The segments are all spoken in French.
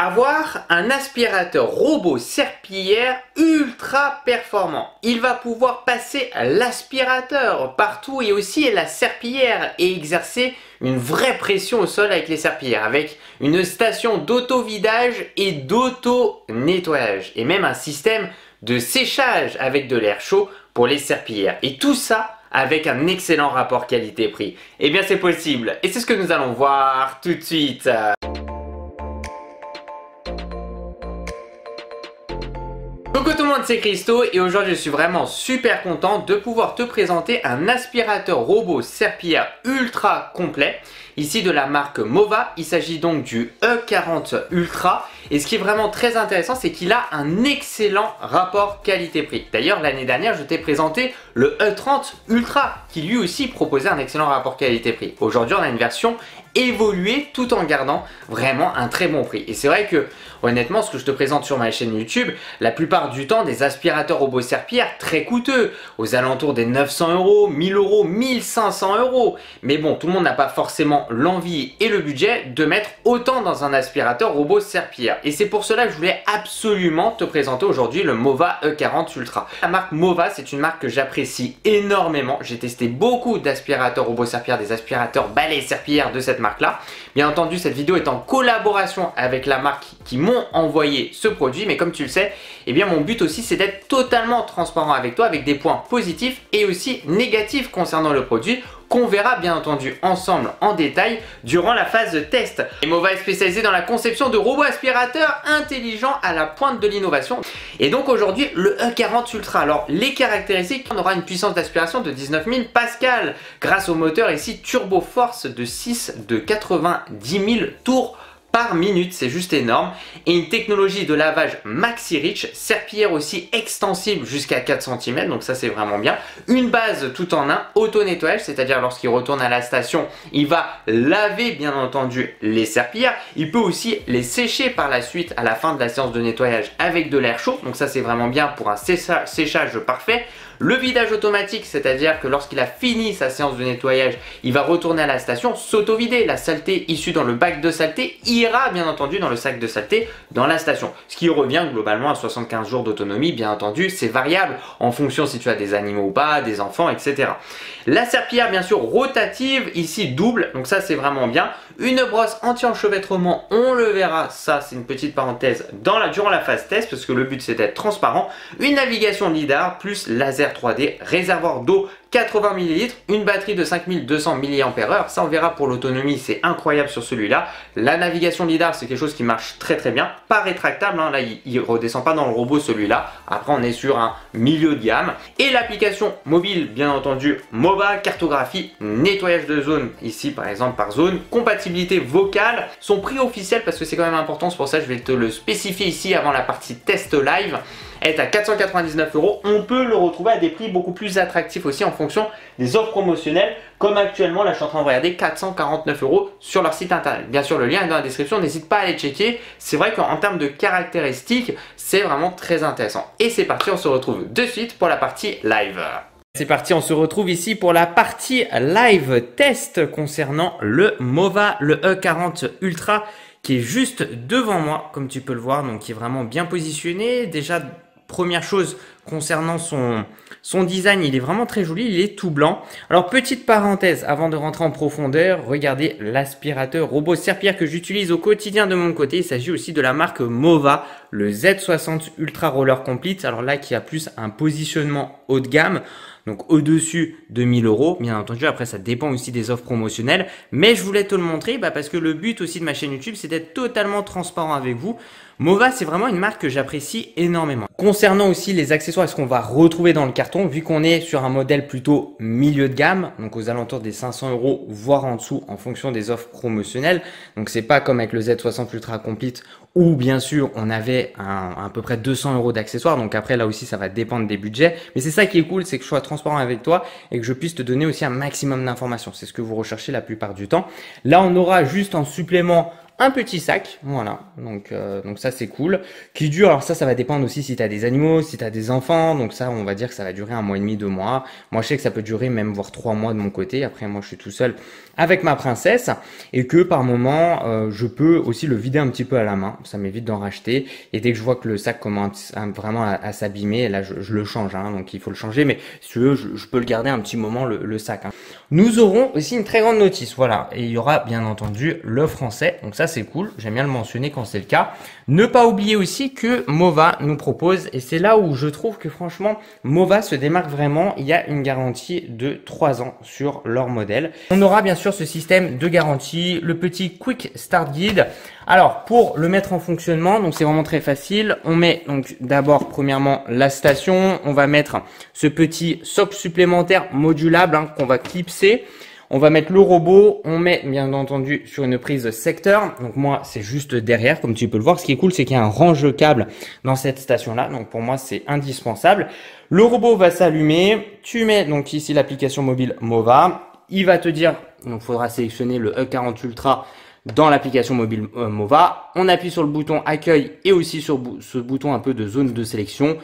avoir un aspirateur robot serpillière ultra performant. Il va pouvoir passer l'aspirateur partout et aussi la serpillière et exercer une vraie pression au sol avec les serpillères, avec une station d'auto-vidage et d'auto-nettoyage et même un système de séchage avec de l'air chaud pour les serpillères. Et tout ça avec un excellent rapport qualité-prix. Eh bien c'est possible et c'est ce que nous allons voir tout de suite. Coucou tout le monde, c'est Christo et aujourd'hui je suis vraiment super content de pouvoir te présenter un aspirateur robot serpillière ultra complet, ici de la marque Mova. Il s'agit donc du E40 Ultra et ce qui est vraiment très intéressant, c'est qu'il a un excellent rapport qualité-prix. D'ailleurs l'année dernière je t'ai présenté le E30 Ultra qui lui aussi proposait un excellent rapport qualité-prix. Aujourd'hui on a une version évoluer tout en gardant vraiment un très bon prix. Et c'est vrai que honnêtement, ce que je te présente sur ma chaîne YouTube, la plupart du temps des aspirateurs robots serpillères très coûteux, aux alentours des 900 €, 1000 €, 1500 €. Mais bon, tout le monde n'a pas forcément l'envie et le budget de mettre autant dans un aspirateur robot serpillière. Et c'est pour cela que je voulais absolument te présenter aujourd'hui le Mova E40 Ultra. La marque Mova, c'est une marque que j'apprécie énormément. J'ai testé beaucoup d'aspirateurs robots serpillères, des aspirateurs balais serpillères de cette marque-là. Bien entendu, cette vidéo est en collaboration avec la marque qui m'ont envoyé ce produit, mais comme tu le sais, eh bien mon but aussi c'est d'être totalement transparent avec toi, avec des points positifs et aussi négatifs concernant le produit, qu'on verra bien entendu ensemble en détail durant la phase de test. Et Mova est spécialisé dans la conception de robots aspirateurs intelligents à la pointe de l'innovation. Et donc aujourd'hui le E40 Ultra. Alors les caractéristiques, on aura une puissance d'aspiration de 19 000 pascal grâce au moteur ici Turbo Force de 6 de 90 000 tours par minute, c'est juste énorme. Et une technologie de lavage Maxi Rich, serpillière aussi extensible jusqu'à 4 cm, donc ça c'est vraiment bien. Une base tout en un, auto-nettoyage, c'est-à-dire lorsqu'il retourne à la station, il va laver bien entendu les serpillères. Il peut aussi les sécher par la suite à la fin de la séance de nettoyage avec de l'air chaud, donc ça c'est vraiment bien pour un séchage parfait. Le vidage automatique, c'est-à-dire que lorsqu'il a fini sa séance de nettoyage, il va retourner à la station, s'auto-vider. La saleté issue dans le bac de saleté ira bien entendu dans le sac de saleté dans la station. Ce qui revient globalement à 75 jours d'autonomie, bien entendu, c'est variable en fonction si tu as des animaux ou pas, des enfants, etc. La serpillière, bien sûr, rotative, ici double, donc ça c'est vraiment bien. Une brosse anti-enchevêtrement, on le verra, ça c'est une petite parenthèse durant la phase test parce que le but c'est d'être transparent. Une navigation lidar plus laser 3D, réservoir d'eau 80 ml, une batterie de 5200 mAh, ça on verra pour l'autonomie, c'est incroyable sur celui-là. La navigation lidar c'est quelque chose qui marche très très bien, pas rétractable, hein. Là il redescend pas dans le robot celui-là, après on est sur un milieu de gamme. Et l'application mobile bien entendu Mova, cartographie, nettoyage de zone, ici par exemple par zone, compatibilité vocale, son prix officiel parce que c'est quand même important, c'est pour ça que je vais te le spécifier ici avant la partie test live, est à 499 €. On peut le retrouver à des prix beaucoup plus attractifs aussi en fonction des offres promotionnelles, comme actuellement là je suis en train de regarder 449 € sur leur site internet. Bien sûr le lien est dans la description, n'hésite pas à aller checker. C'est vrai qu'en termes de caractéristiques c'est vraiment très intéressant. Et c'est parti, on se retrouve de suite pour la partie live. C'est parti, on se retrouve ici pour la partie live test concernant le Mova, le E40 Ultra qui est juste devant moi comme tu peux le voir, donc qui est vraiment bien positionné. Déjà première chose concernant son design, il est vraiment très joli, il est tout blanc. Alors petite parenthèse avant de rentrer en profondeur, regardez l'aspirateur robot serpillière que j'utilise au quotidien de mon côté. Il s'agit aussi de la marque Mova, le Z60 Ultra Roller Complete. Alors là qui a plus un positionnement haut de gamme, donc au-dessus de 1000 €, bien entendu. Après, ça dépend aussi des offres promotionnelles. Mais je voulais te le montrer parce que le but aussi de ma chaîne YouTube, c'est d'être totalement transparent avec vous. Mova, c'est vraiment une marque que j'apprécie énormément. Concernant aussi les accessoires, est-ce qu'on va retrouver dans le carton, vu qu'on est sur un modèle plutôt milieu de gamme, donc aux alentours des 500 €, voire en dessous en fonction des offres promotionnelles. Donc c'est pas comme avec le Z60 Ultra Complete où bien sûr on avait à peu près 200 € d'accessoires. Donc après là aussi ça va dépendre des budgets. Mais c'est ça qui est cool, c'est que je sois transparent avec toi et que je puisse te donner aussi un maximum d'informations. C'est ce que vous recherchez la plupart du temps. Là on aura juste en supplément un petit sac, voilà, donc ça c'est cool, qui dure, alors ça va dépendre aussi si tu as des animaux, si tu as des enfants, donc ça on va dire que ça va durer 1 mois et demi, 2 mois, moi je sais que ça peut durer même voire 3 mois de mon côté, après moi je suis tout seul avec ma princesse, et que par moment je peux aussi le vider un petit peu à la main, ça m'évite d'en racheter, et dès que je vois que le sac commence vraiment à s'abîmer, là je le change, hein, donc il faut le changer, mais si tu veux je peux le garder un petit moment le sac. Hein. Nous aurons aussi une très grande notice, voilà, et il y aura bien entendu le français, donc ça c'est cool, j'aime bien le mentionner quand c'est le cas. Ne pas oublier aussi que Mova nous propose, et c'est là où je trouve que franchement Mova se démarque vraiment, il y a une garantie de 3 ans sur leur modèle. On aura bien sûr ce système de garantie, le petit Quick Start Guide. Alors pour le mettre en fonctionnement, donc c'est vraiment très facile, on met donc d'abord premièrement la station, on va mettre ce petit socle supplémentaire modulable hein, qu'on va clipser. On va mettre le robot, on met bien entendu sur une prise secteur. Donc moi, c'est juste derrière, comme tu peux le voir. Ce qui est cool, c'est qu'il y a un range câble dans cette station-là. Donc pour moi, c'est indispensable. Le robot va s'allumer. Tu mets donc ici l'application mobile Mova. Il va te dire, donc il faudra sélectionner le E40 Ultra dans l'application mobile Mova. On appuie sur le bouton accueil et aussi sur ce bouton un peu de zone de sélection.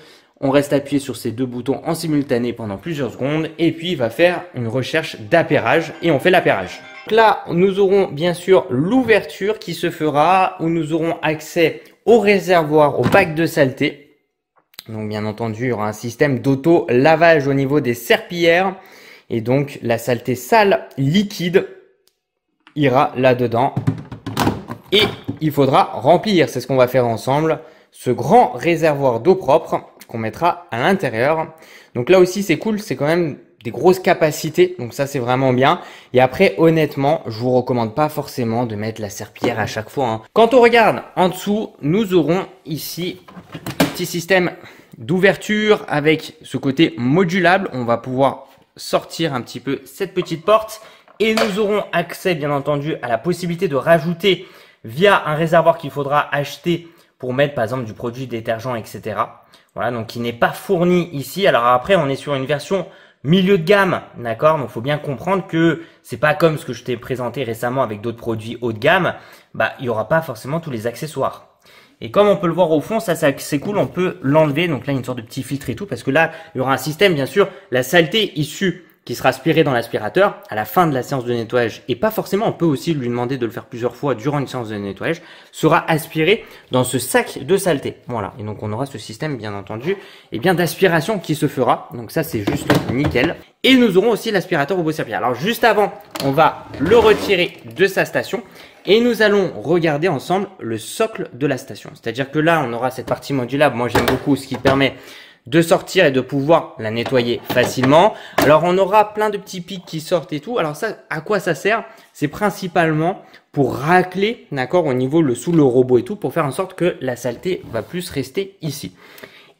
On reste appuyé sur ces deux boutons en simultané pendant plusieurs secondes et puis il va faire une recherche d'appairage et on fait l'appairage. Là, nous aurons bien sûr l'ouverture qui se fera où nous aurons accès au réservoir, au bac de saleté. Donc bien entendu, il y aura un système d'auto-lavage au niveau des serpillères et donc la saleté sale liquide ira là-dedans et il faudra remplir, c'est ce qu'on va faire ensemble, ce grand réservoir d'eau propre qu'on mettra à l'intérieur. Donc là aussi c'est cool, c'est quand même des grosses capacités, donc ça c'est vraiment bien. Et après honnêtement, je vous recommande pas forcément de mettre la serpillière à chaque fois. Hein. Quand on regarde en dessous, nous aurons ici un petit système d'ouverture avec ce côté modulable. On va pouvoir sortir un petit peu cette petite porte et nous aurons accès bien entendu à la possibilité de rajouter via un réservoir qu'il faudra acheter pour mettre par exemple du produit détergent, etc. Voilà, donc qui n'est pas fourni ici. Alors après, on est sur une version milieu de gamme, d'accord? Donc faut bien comprendre que c'est pas comme ce que je t'ai présenté récemment avec d'autres produits haut de gamme. Bah, il y aura pas forcément tous les accessoires. Et comme on peut le voir au fond, ça c'est cool, on peut l'enlever. Donc là, il y a une sorte de petit filtre et tout, parce que là, il y aura un système, bien sûr, la saleté issue qui sera aspiré dans l'aspirateur à la fin de la séance de nettoyage, et pas forcément, on peut aussi lui demander de le faire plusieurs fois durant une séance de nettoyage, sera aspiré dans ce sac de saleté. Voilà, et donc on aura ce système bien entendu et bien d'aspiration qui se fera, donc ça c'est juste nickel. Et nous aurons aussi l'aspirateur robot serpillière. Alors juste avant, on va le retirer de sa station et nous allons regarder ensemble le socle de la station. C'est-à-dire que là, on aura cette partie modulable, moi j'aime beaucoup ce qui permet de sortir et de pouvoir la nettoyer facilement. Alors on aura plein de petits pics qui sortent et tout. Alors ça, à quoi ça sert? C'est principalement pour racler, d'accord, au niveau sous le robot et tout, pour faire en sorte que la saleté va plus rester ici.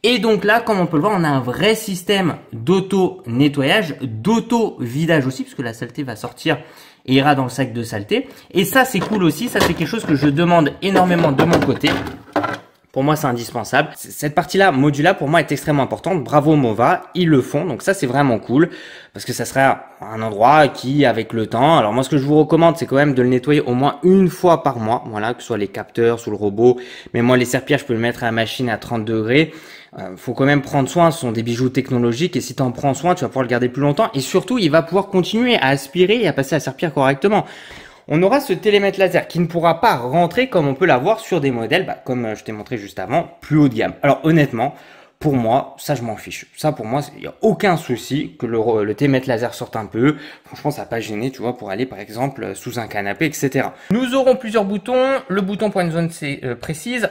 Et donc là, comme on peut le voir, on a un vrai système d'auto-nettoyage, d'auto-vidage aussi, puisque la saleté va sortir et ira dans le sac de saleté. Et ça, c'est cool aussi. Ça, c'est quelque chose que je demande énormément de mon côté. Pour moi, c'est indispensable. Cette partie-là, modulable, pour moi, est extrêmement importante. Bravo Mova, ils le font. Donc ça, c'est vraiment cool parce que ça sera un endroit qui, avec le temps, alors moi, ce que je vous recommande, c'est quand même de le nettoyer au moins une fois par mois. Voilà, que ce soit les capteurs, sous le robot. Mais moi, les serpillères, je peux le mettre à la machine à 30 degrés. Faut quand même prendre soin. Ce sont des bijoux technologiques et si tu en prends soin, tu vas pouvoir le garder plus longtemps. Et surtout, il va pouvoir continuer à aspirer et à passer la serpillière correctement. On aura ce télémètre laser qui ne pourra pas rentrer comme on peut l'avoir sur des modèles, comme je t'ai montré juste avant, plus haut de gamme. Alors honnêtement, pour moi, ça je m'en fiche. Ça pour moi, il n'y a aucun souci que le télémètre laser sorte un peu. Franchement, ça n'a pas gêné, tu vois, pour aller par exemple sous un canapé, etc. Nous aurons plusieurs boutons. Le bouton pour une zone précise.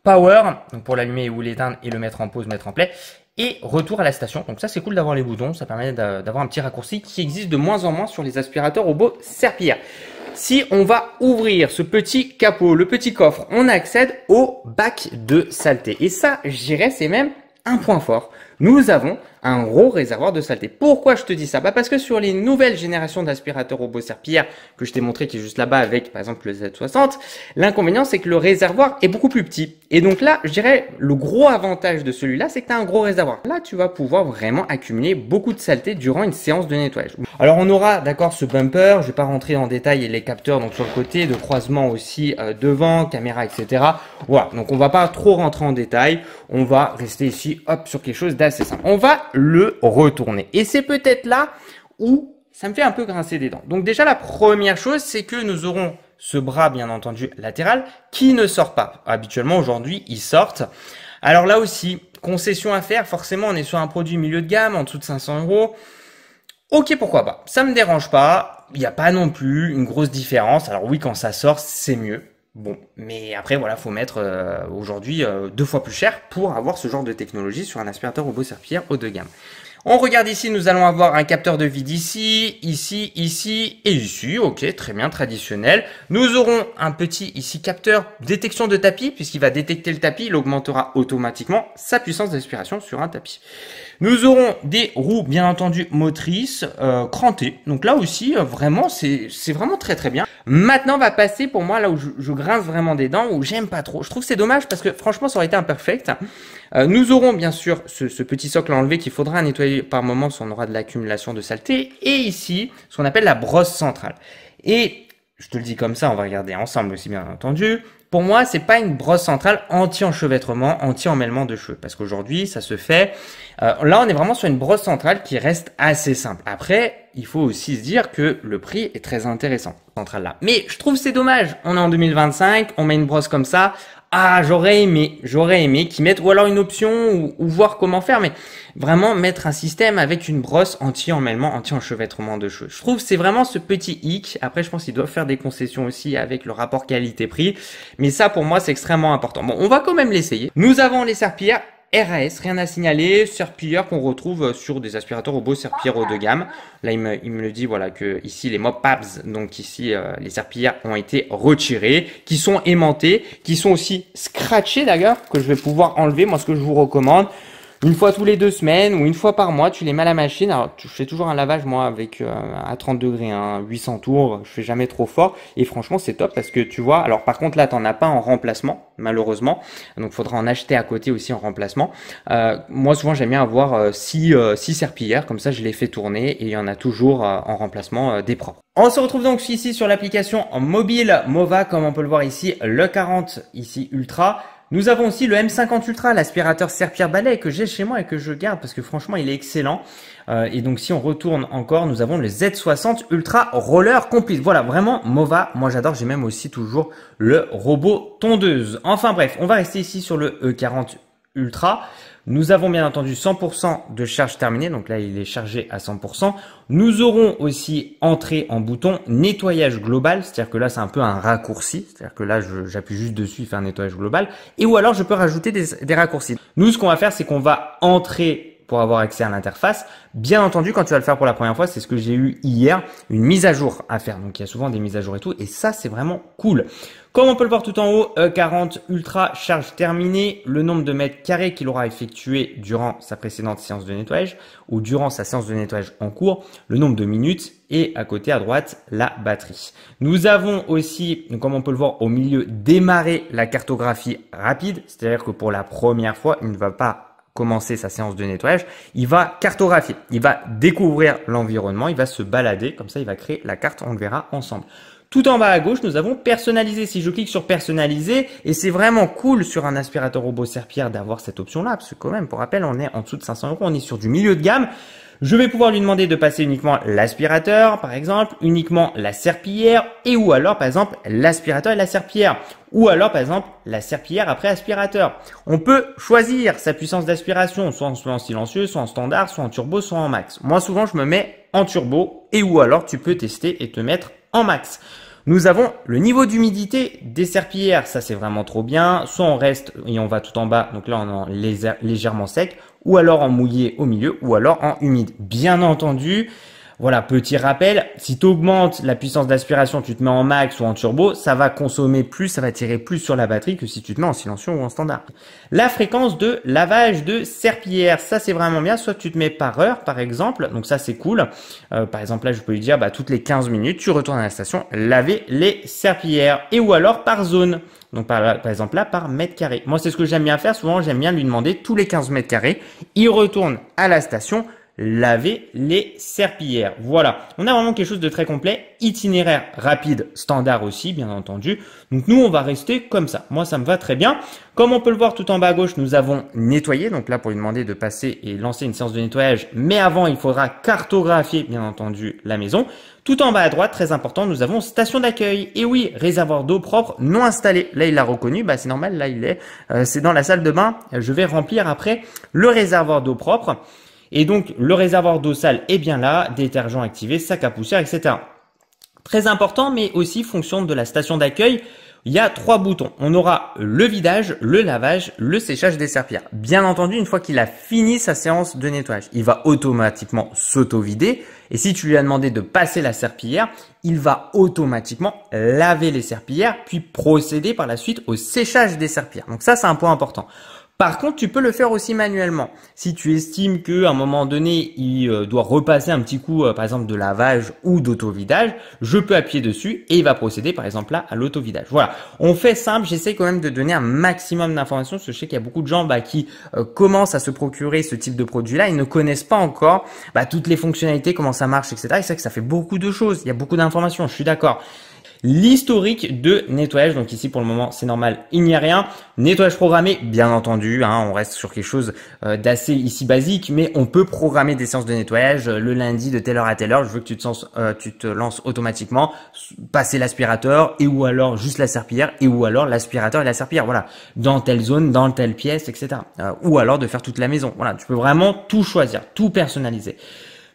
Power, donc pour l'allumer ou l'éteindre et le mettre en pause, mettre en play. Et retour à la station. Donc ça c'est cool d'avoir les boutons, ça permet d'avoir un petit raccourci qui existe de moins en moins sur les aspirateurs robots serpillères. Si on va ouvrir ce petit capot, le petit coffre, on accède au bac de saleté. Et ça, je dirais, c'est même un point fort. nous avons un gros réservoir de saleté. Pourquoi je te dis ça? Parce que sur les nouvelles générations d'aspirateurs robots serpillères que je t'ai montré, qui est juste là-bas avec par exemple le Z60, l'inconvénient c'est que le réservoir est beaucoup plus petit. Et donc là, je dirais, le gros avantage de celui-là, c'est que tu as un gros réservoir. Là, tu vas pouvoir vraiment accumuler beaucoup de saleté durant une séance de nettoyage. Alors on aura, d'accord, ce bumper, je vais pas rentrer en détail, et les capteurs donc sur le côté, de croisement aussi devant, caméra, etc. Voilà, donc on va pas trop rentrer en détail, on va rester ici, hop, sur quelque chose d'assez simple. On va le retourner. Et c'est peut-être là où ça me fait un peu grincer des dents. Donc déjà, la première chose, c'est que nous aurons ce bras, bien entendu, latéral, qui ne sort pas. Habituellement, aujourd'hui, ils sortent. Alors là aussi, concession à faire. Forcément, on est sur un produit milieu de gamme, en dessous de 500 €. Ok, pourquoi pas. Ça me dérange pas. Il n'y a pas non plus une grosse différence. Alors oui, quand ça sort, c'est mieux. Bon, mais après, voilà, faut mettre aujourd'hui 2 fois plus cher pour avoir ce genre de technologie sur un aspirateur robot serpillière haut de gamme. On regarde ici, nous allons avoir un capteur de vide ici, ici, ici et ici. Ok, très bien, traditionnel. Nous aurons un petit ici capteur détection de tapis, puisqu'il va détecter le tapis, il augmentera automatiquement sa puissance d'aspiration sur un tapis. Nous aurons des roues, bien entendu, motrices, crantées. Donc là aussi, vraiment, c'est vraiment très très bien. Maintenant, on va passer pour moi là où je grince vraiment des dents, où j'aime pas trop. Je trouve que c'est dommage parce que franchement, ça aurait été imperfect. Nous aurons bien sûr ce petit socle à enlever qu'il faudra nettoyer par moment si on aura de l'accumulation de saleté. Et ici, ce qu'on appelle la brosse centrale. Et je te le dis comme ça, on va regarder ensemble aussi, bien entendu. Pour moi, c'est pas une brosse centrale anti-enchevêtrement, anti-emmêlement de cheveux. Parce qu'aujourd'hui, ça se fait. Là, on est vraiment sur une brosse centrale qui reste assez simple. Après, il faut aussi se dire que le prix est très intéressant, centrale là. Mais je trouve c'est dommage. On est en 2025, on met une brosse comme ça. Ah, j'aurais aimé qu'ils mettent ou alors une option ou voir comment faire, mais vraiment mettre un système avec une brosse anti-emmêlement, anti-enchevêtrement de cheveux. Je trouve que c'est vraiment ce petit hic. Après, je pense qu'ils doivent faire des concessions aussi avec le rapport qualité-prix, mais ça pour moi c'est extrêmement important. Bon, on va quand même l'essayer. Nous avons les serpillères RAS, rien à signaler, serpillière qu'on retrouve sur des aspirateurs robots serpillières haut de gamme. Là, il me le dit, voilà, que ici, les Mopabs, donc ici, les serpillières ont été retirées, qui sont aimantées, qui sont aussi scratchées d'ailleurs, que je vais pouvoir enlever. Moi, ce que je vous recommande, une fois tous les 2 semaines ou une fois par mois, tu les mets à la machine. Alors, je fais toujours un lavage, moi, avec à 30 degrés, hein, 800 tours. Je fais jamais trop fort. Et franchement, c'est top parce que tu vois, alors par contre, là, t'en as pas en remplacement, malheureusement. Donc, faudra en acheter à côté aussi en remplacement. Moi, souvent, j'aime bien avoir 6 serpillières. Comme ça, je les fais tourner et il y en a toujours en remplacement des propres. On se retrouve donc ici sur l'application mobile Mova, comme on peut le voir ici, le 40 ici Ultra. Nous avons aussi le M50 Ultra, l'aspirateur serpillère balai que j'ai chez moi et que je garde parce que franchement il est excellent. Et donc si on retourne encore, nous avons le Z60 Ultra Roller Complete. Voilà, vraiment Mova, moi j'adore, j'ai même aussi toujours le robot tondeuse. Enfin bref, on va rester ici sur le E40 Ultra. Nous avons bien entendu 100% de charge terminée, donc là il est chargé à 100%. Nous aurons aussi entrée en bouton nettoyage global, c'est-à-dire que là c'est un peu un raccourci, c'est-à-dire que là j'appuie juste dessus, il fait un nettoyage global, et ou alors je peux rajouter des raccourcis. Nous ce qu'on va faire c'est qu'on va entrer pour avoir accès à l'interface. Bien entendu, quand tu vas le faire pour la première fois, c'est ce que j'ai eu hier, une mise à jour à faire. Donc, il y a souvent des mises à jour et tout. Et ça, c'est vraiment cool. Comme on peut le voir tout en haut, E40 Ultra charge terminée, le nombre de mètres carrés qu'il aura effectué durant sa précédente séance de nettoyage ou durant sa séance de nettoyage en cours, le nombre de minutes et à côté à droite, la batterie. Nous avons aussi, comme on peut le voir au milieu, démarrer la cartographie rapide. C'est-à-dire que pour la première fois, il ne va pas commencer sa séance de nettoyage, il va cartographier, il va découvrir l'environnement, il va se balader, comme ça il va créer la carte, on le verra ensemble. Tout en bas à gauche, nous avons personnaliser. Si je clique sur personnaliser, et c'est vraiment cool sur un aspirateur robot serpillière d'avoir cette option-là, parce que quand même, pour rappel, on est en dessous de 500 €, on est sur du milieu de gamme. Je vais pouvoir lui demander de passer uniquement l'aspirateur, par exemple, uniquement la serpillière, et ou alors, par exemple, l'aspirateur et la serpillière. Ou alors, par exemple, la serpillière après aspirateur. On peut choisir sa puissance d'aspiration, soit en silencieux, soit en standard, soit en turbo, soit en max. Moi, souvent, je me mets en turbo, et ou alors, tu peux tester et te mettre en max. Nous avons le niveau d'humidité des serpillières, ça c'est vraiment trop bien. Soit on reste et on va tout en bas, donc là on est légèrement sec, ou alors en mouillé au milieu, ou alors en humide. Bien entendu, Voilà, petit rappel, si tu augmentes la puissance d'aspiration, tu te mets en max ou en turbo, ça va consommer plus, ça va tirer plus sur la batterie que si tu te mets en silencieux ou en standard. La fréquence de lavage de serpillière, ça c'est vraiment bien, soit tu te mets par heure par exemple, donc ça c'est cool. Par exemple là je peux lui dire toutes les 15 minutes, tu retournes à la station laver les serpillières, et ou alors par zone. Donc par exemple là par mètre carré. Moi c'est ce que j'aime bien faire, souvent j'aime bien lui demander tous les 15 mètres carrés, il retourne à la station laver les serpillières. Voilà, on a vraiment quelque chose de très complet, itinéraire rapide, standard aussi bien entendu. Donc nous on va rester comme ça, moi ça me va très bien. Comme on peut le voir tout en bas à gauche, nous avons nettoyé, donc là pour lui demander de passer et lancer une séance de nettoyage, mais avant il faudra cartographier bien entendu la maison. Tout en bas à droite, très important, nous avons station d'accueil. Et oui, réservoir d'eau propre non installé. Là, il l'a reconnu, c'est normal, là il est. C'est dans la salle de bain. Je vais remplir après le réservoir d'eau propre. Et donc, le réservoir d'eau sale est bien là, détergent activé, sac à poussière, etc. Très important, mais aussi fonction de la station d'accueil. Il y a 3 boutons. On aura le vidage, le lavage, le séchage des serpillères. Bien entendu, une fois qu'il a fini sa séance de nettoyage, il va automatiquement s'auto-vider. Et si tu lui as demandé de passer la serpillière, il va automatiquement laver les serpillères, puis procéder par la suite au séchage des serpillères. Donc ça, c'est un point important. Par contre, tu peux le faire aussi manuellement. Si tu estimes qu'à un moment donné, il doit repasser un petit coup, par exemple, de lavage ou d'auto-vidage, je peux appuyer dessus et il va procéder, par exemple, là, à l'auto-vidage. Voilà. On fait simple. J'essaie quand même de donner un maximum d'informations parce que je sais qu'il y a beaucoup de gens qui commencent à se procurer ce type de produit-là. Ils ne connaissent pas encore toutes les fonctionnalités, comment ça marche, etc. Et c'est vrai que ça fait beaucoup de choses. Il y a beaucoup d'informations. Je suis d'accord. L'historique de nettoyage, donc ici pour le moment c'est normal, il n'y a rien. Nettoyage programmé, bien entendu, on reste sur quelque chose d'assez ici basique, mais on peut programmer des séances de nettoyage le lundi de telle heure à telle heure. Je veux que tu te lances automatiquement, passer l'aspirateur et ou alors juste la serpillière et ou alors l'aspirateur et la serpillière, voilà, dans telle zone, dans telle pièce, etc. Ou alors de faire toute la maison. Voilà, tu peux vraiment tout choisir, tout personnaliser.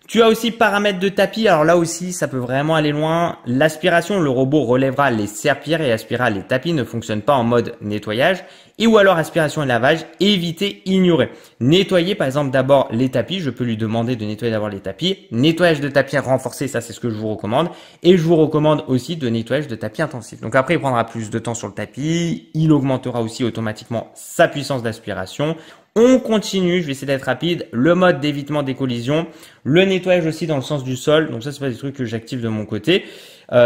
Tu as aussi paramètres de tapis. Alors là aussi, ça peut vraiment aller loin. L'aspiration, le robot relèvera les serpillères et aspirera les tapis. Ne fonctionne pas en mode nettoyage. Et ou alors aspiration et lavage, éviter, ignorer. Nettoyer par exemple d'abord les tapis. Je peux lui demander de nettoyer d'abord les tapis. Nettoyage de tapis renforcé, ça c'est ce que je vous recommande. Et je vous recommande aussi de nettoyage de tapis intensif. Donc après, il prendra plus de temps sur le tapis. Il augmentera aussi automatiquement sa puissance d'aspiration. On continue, je vais essayer d'être rapide. Le mode d'évitement des collisions, le nettoyage aussi dans le sens du sol. Donc ça, c'est pas des trucs que j'active de mon côté.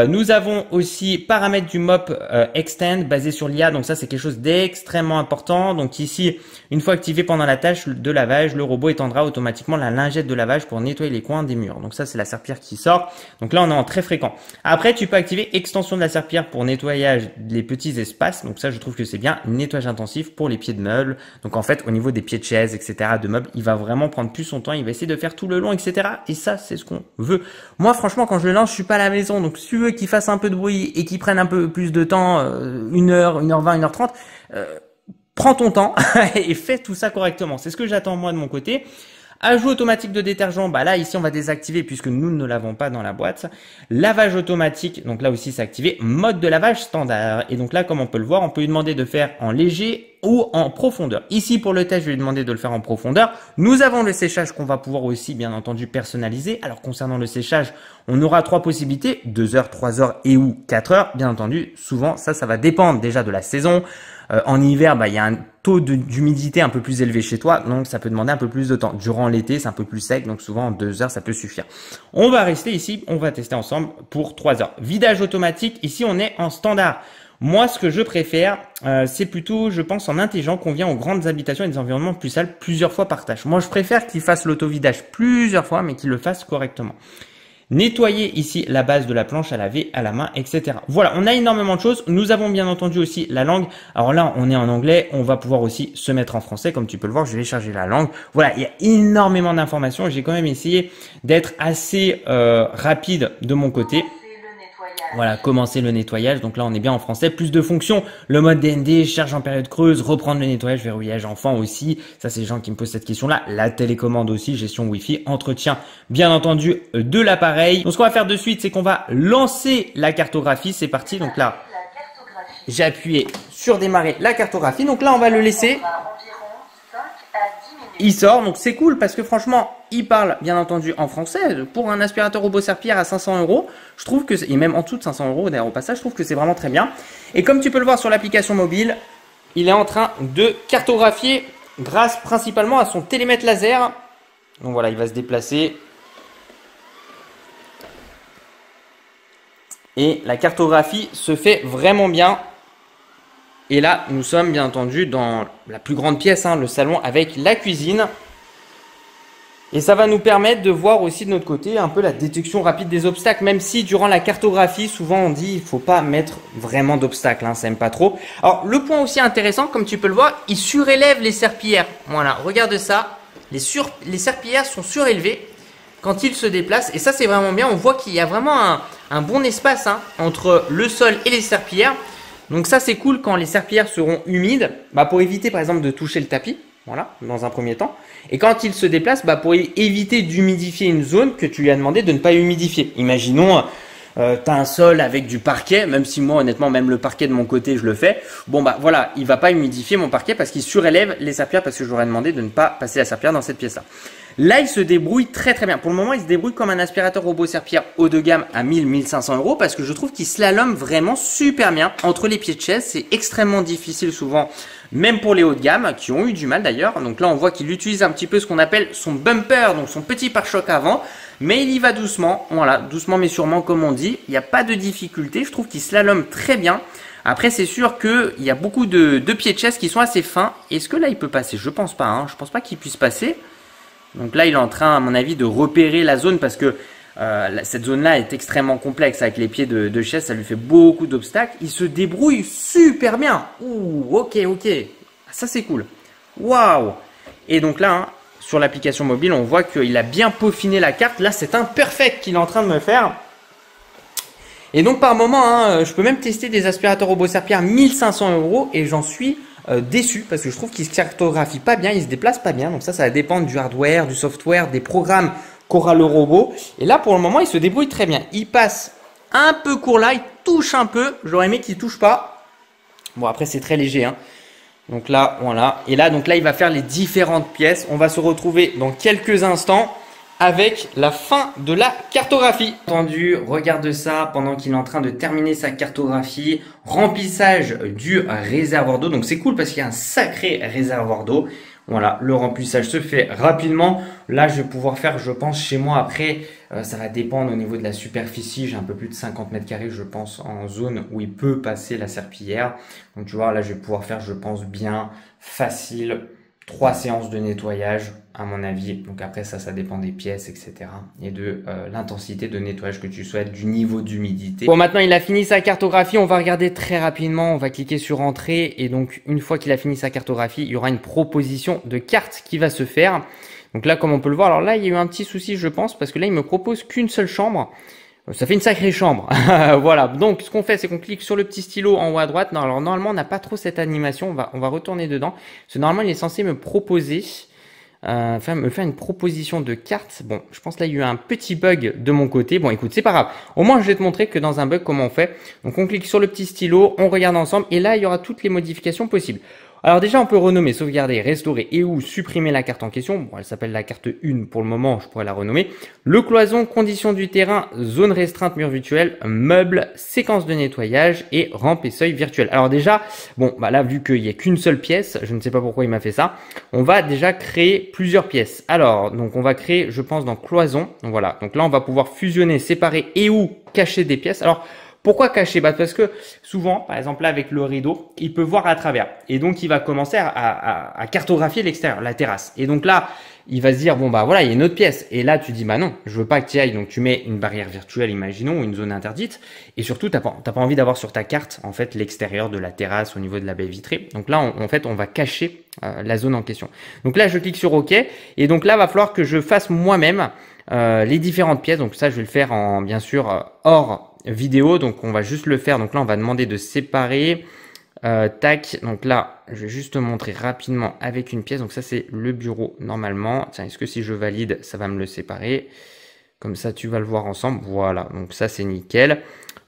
Nous avons aussi paramètres du mop extend basé sur l'IA. Donc ça, c'est quelque chose d'extrêmement important. Donc ici, une fois activé pendant la tâche de lavage, le robot étendra automatiquement la lingette de lavage pour nettoyer les coins des murs. Donc ça, c'est la serpillière qui sort. Donc là, on est en très fréquent. Après, tu peux activer extension de la serpillière pour nettoyage des petits espaces. Donc ça, je trouve que c'est bien. Nettoyage intensif pour les pieds de meubles. Donc en fait, au niveau des pieds de chaises, etc., de meubles, il va vraiment prendre plus son temps. Il va essayer de faire tout le long, etc. Et ça, c'est ce qu'on veut. Moi, franchement, quand je le lance, je suis pas à la maison. Donc si tu veux qu'il fasse un peu de bruit et qu'il prenne un peu plus de temps, 1h, 1h20, 1h30, prends ton temps et fais tout ça correctement. C'est ce que j'attends moi de mon côté. Ajout automatique de détergent, là ici on va désactiver puisque nous ne l'avons pas dans la boîte. Lavage automatique, donc là aussi c'est activé. Mode de lavage standard. Et donc là comme on peut le voir, on peut lui demander de faire en léger ou en profondeur. Ici pour le test, je vais lui demander de le faire en profondeur. Nous avons le séchage qu'on va pouvoir aussi bien entendu personnaliser. Alors concernant le séchage, on aura 3 possibilités, 2 heures, 3 heures et ou 4 heures. Bien entendu, souvent ça va dépendre déjà de la saison. En hiver, il y a un taux d'humidité un peu plus élevé chez toi, donc ça peut demander un peu plus de temps. Durant l'été, c'est un peu plus sec, donc souvent en 2 heures, ça peut suffire. On va rester ici, on va tester ensemble pour 3 heures. Vidage automatique, ici on est en standard. Moi, ce que je préfère, c'est plutôt, je pense, en intelligent, convient aux grandes habitations et des environnements plus sales plusieurs fois par tâche. Moi, je préfère qu'il fasse l'auto-vidage plusieurs fois, mais qu'il le fasse correctement. Nettoyer ici la base de la planche à laver à la main, etc. Voilà, on a énormément de choses. Nous avons bien entendu aussi la langue. Alors là, on est en anglais. On va pouvoir aussi se mettre en français. Comme tu peux le voir, je vais charger la langue. Voilà, il y a énormément d'informations. J'ai quand même essayé d'être assez rapide de mon côté. Voilà, commencer le nettoyage. Donc là, on est bien en français. Plus de fonctions. Le mode DND, charge en période creuse, reprendre le nettoyage, verrouillage enfant aussi. Ça, c'est les gens qui me posent cette question-là. La télécommande aussi, gestion Wi-Fi, entretien, bien entendu, de l'appareil. Donc, ce qu'on va faire de suite, c'est qu'on va lancer la cartographie. C'est parti. Donc là, j'ai appuyé sur démarrer la cartographie. Donc là, on va le laisser il sort, donc c'est cool parce que franchement, il parle bien entendu en français. Pour un aspirateur robot serpillière à 500 €, je trouve que, et même en dessous de 500 € d'ailleurs au passage, je trouve que c'est vraiment très bien. Et comme tu peux le voir sur l'application mobile, il est en train de cartographier grâce principalement à son télémètre laser. Donc voilà, il va se déplacer. Et la cartographie se fait vraiment bien. Et là, nous sommes bien entendu dans la plus grande pièce, hein, le salon avec la cuisine. Et ça va nous permettre de voir aussi de notre côté un peu la détection rapide des obstacles, même si durant la cartographie, souvent on dit il ne faut pas mettre vraiment d'obstacles, hein, ça n'aime pas trop. Alors le point aussi intéressant, comme tu peux le voir, il surélève les serpillières. Voilà, regarde ça, les serpillières sont surélevées quand ils se déplacent. Et ça c'est vraiment bien, on voit qu'il y a vraiment un bon espace, hein, entre le sol et les serpillières. Donc ça c'est cool quand les serpillières seront humides, pour éviter par exemple de toucher le tapis, voilà, dans un premier temps. Et quand il se déplace, pour éviter d'humidifier une zone que tu lui as demandé de ne pas humidifier. Imaginons, tu as un sol avec du parquet, même si moi honnêtement même le parquet de mon côté je le fais. Bon voilà, il va pas humidifier mon parquet parce qu'il surélève les serpillières parce que je j'aurais demandé de ne pas passer la serpillière dans cette pièce-là. Là, il se débrouille très très bien. Pour le moment, il se débrouille comme un aspirateur robot serpillière haut de gamme à 1000-1500 € parce que je trouve qu'il slalome vraiment super bien entre les pieds de chaise. C'est extrêmement difficile souvent, même pour les hauts de gamme qui ont eu du mal d'ailleurs. Donc là, on voit qu'il utilise un petit peu ce qu'on appelle son bumper, donc son petit pare-choc avant. Mais il y va doucement, voilà, doucement mais sûrement comme on dit. Il n'y a pas de difficulté. Je trouve qu'il slalome très bien. Après, c'est sûr qu'il y a beaucoup de pieds de chaise qui sont assez fins. Est-ce que là, il peut passer? Je pense pas, hein. Je pense pas qu'il puisse passer. Donc là, il est en train, à mon avis, de repérer la zone parce que cette zone-là est extrêmement complexe avec les pieds de chaise. Ça lui fait beaucoup d'obstacles. Il se débrouille super bien. Ouh, ok. Ça, c'est cool. Waouh! Et donc là, hein, sur l'application mobile, on voit qu'il a bien peaufiné la carte. Là, c'est un perfect qu'il est en train de me faire. Et donc, par moment, hein, je peux même tester des aspirateurs robots serpillières 1500 € et j'en suis déçu parce que je trouve qu'il se cartographie pas bien, il se déplace pas bien. Donc ça va dépendre du hardware, du software, des programmes qu'aura le robot. Et là, pour le moment, il se débrouille très bien. Il passe un peu court là, il touche un peu. J'aurais aimé qu'il touche pas. Bon, après, c'est très léger, hein. Donc là, voilà. Et là, il va faire les différentes pièces. On va se retrouver dans quelques instants avec la fin de la cartographie. Entendu, regarde ça pendant qu'il est en train de terminer sa cartographie. Remplissage du réservoir d'eau. Donc c'est cool parce qu'il y a un sacré réservoir d'eau. Voilà, le remplissage se fait rapidement. Là, je vais pouvoir faire, je pense, chez moi après. Ça va dépendre au niveau de la superficie. J'ai un peu plus de 50 mètres carrés, je pense, en zone où il peut passer la serpillière. Donc tu vois, là, je vais pouvoir faire, je pense, bien facile 3 séances de nettoyage à mon avis. Donc après ça dépend des pièces, etc. et de l'intensité de nettoyage que tu souhaites, du niveau d'humidité. Bon, maintenant il a fini sa cartographie, on va regarder très rapidement, on va cliquer sur entrée et donc une fois qu'il a fini sa cartographie, il y aura une proposition de carte qui va se faire. Donc là, comme on peut le voir, alors là il y a eu un petit souci je pense parce que là il me propose qu'une seule chambre. Ça fait une sacrée chambre. Voilà. Donc, ce qu'on fait, c'est qu'on clique sur le petit stylo en haut à droite. Non, alors, normalement, on n'a pas trop cette animation. On va retourner dedans. Parce que normalement, il est censé me proposer, me faire une proposition de carte. Bon, je pense là, il y a eu un petit bug de mon côté. Bon, écoute, c'est pas grave. Au moins, je vais te montrer que dans un bug, comment on fait. Donc, on clique sur le petit stylo, on regarde ensemble. Et là, il y aura toutes les modifications possibles. Alors déjà, on peut renommer, sauvegarder, restaurer et ou supprimer la carte en question. Bon, elle s'appelle la carte 1 pour le moment, je pourrais la renommer. Le cloison, conditions du terrain, zone restreinte, mur virtuel, meubles, séquence de nettoyage et rampe et seuil virtuel. Alors déjà, bon, là, vu qu'il n'y a qu'une seule pièce, je ne sais pas pourquoi il m'a fait ça, on va déjà créer plusieurs pièces. Alors, donc on va créer, je pense, dans cloison. Donc voilà, donc là, on va pouvoir fusionner, séparer et ou cacher des pièces. Alors, pourquoi cacher? Parce que souvent, par exemple là avec le rideau, il peut voir à travers. Et donc il va commencer à cartographier l'extérieur, la terrasse. Et donc là, il va se dire, bon voilà, il y a une autre pièce. Et là, tu dis, non, je veux pas que tu y ailles. Donc tu mets une barrière virtuelle, imaginons, ou une zone interdite. Et surtout, t'as pas envie d'avoir sur ta carte, en fait, l'extérieur de la terrasse au niveau de la baie vitrée. Donc là, en fait, on va cacher la zone en question. Donc là, je clique sur OK. Et donc là, va falloir que je fasse moi-même les différentes pièces. Donc ça, je vais le faire en, bien sûr, hors vidéo, donc on va juste le faire. Donc là on va demander de séparer, tac, donc là je vais juste te montrer rapidement avec une pièce. Donc ça c'est le bureau normalement. Tiens, est-ce que si je valide ça va me le séparer? Comme ça tu vas le voir ensemble. Voilà, donc ça c'est nickel.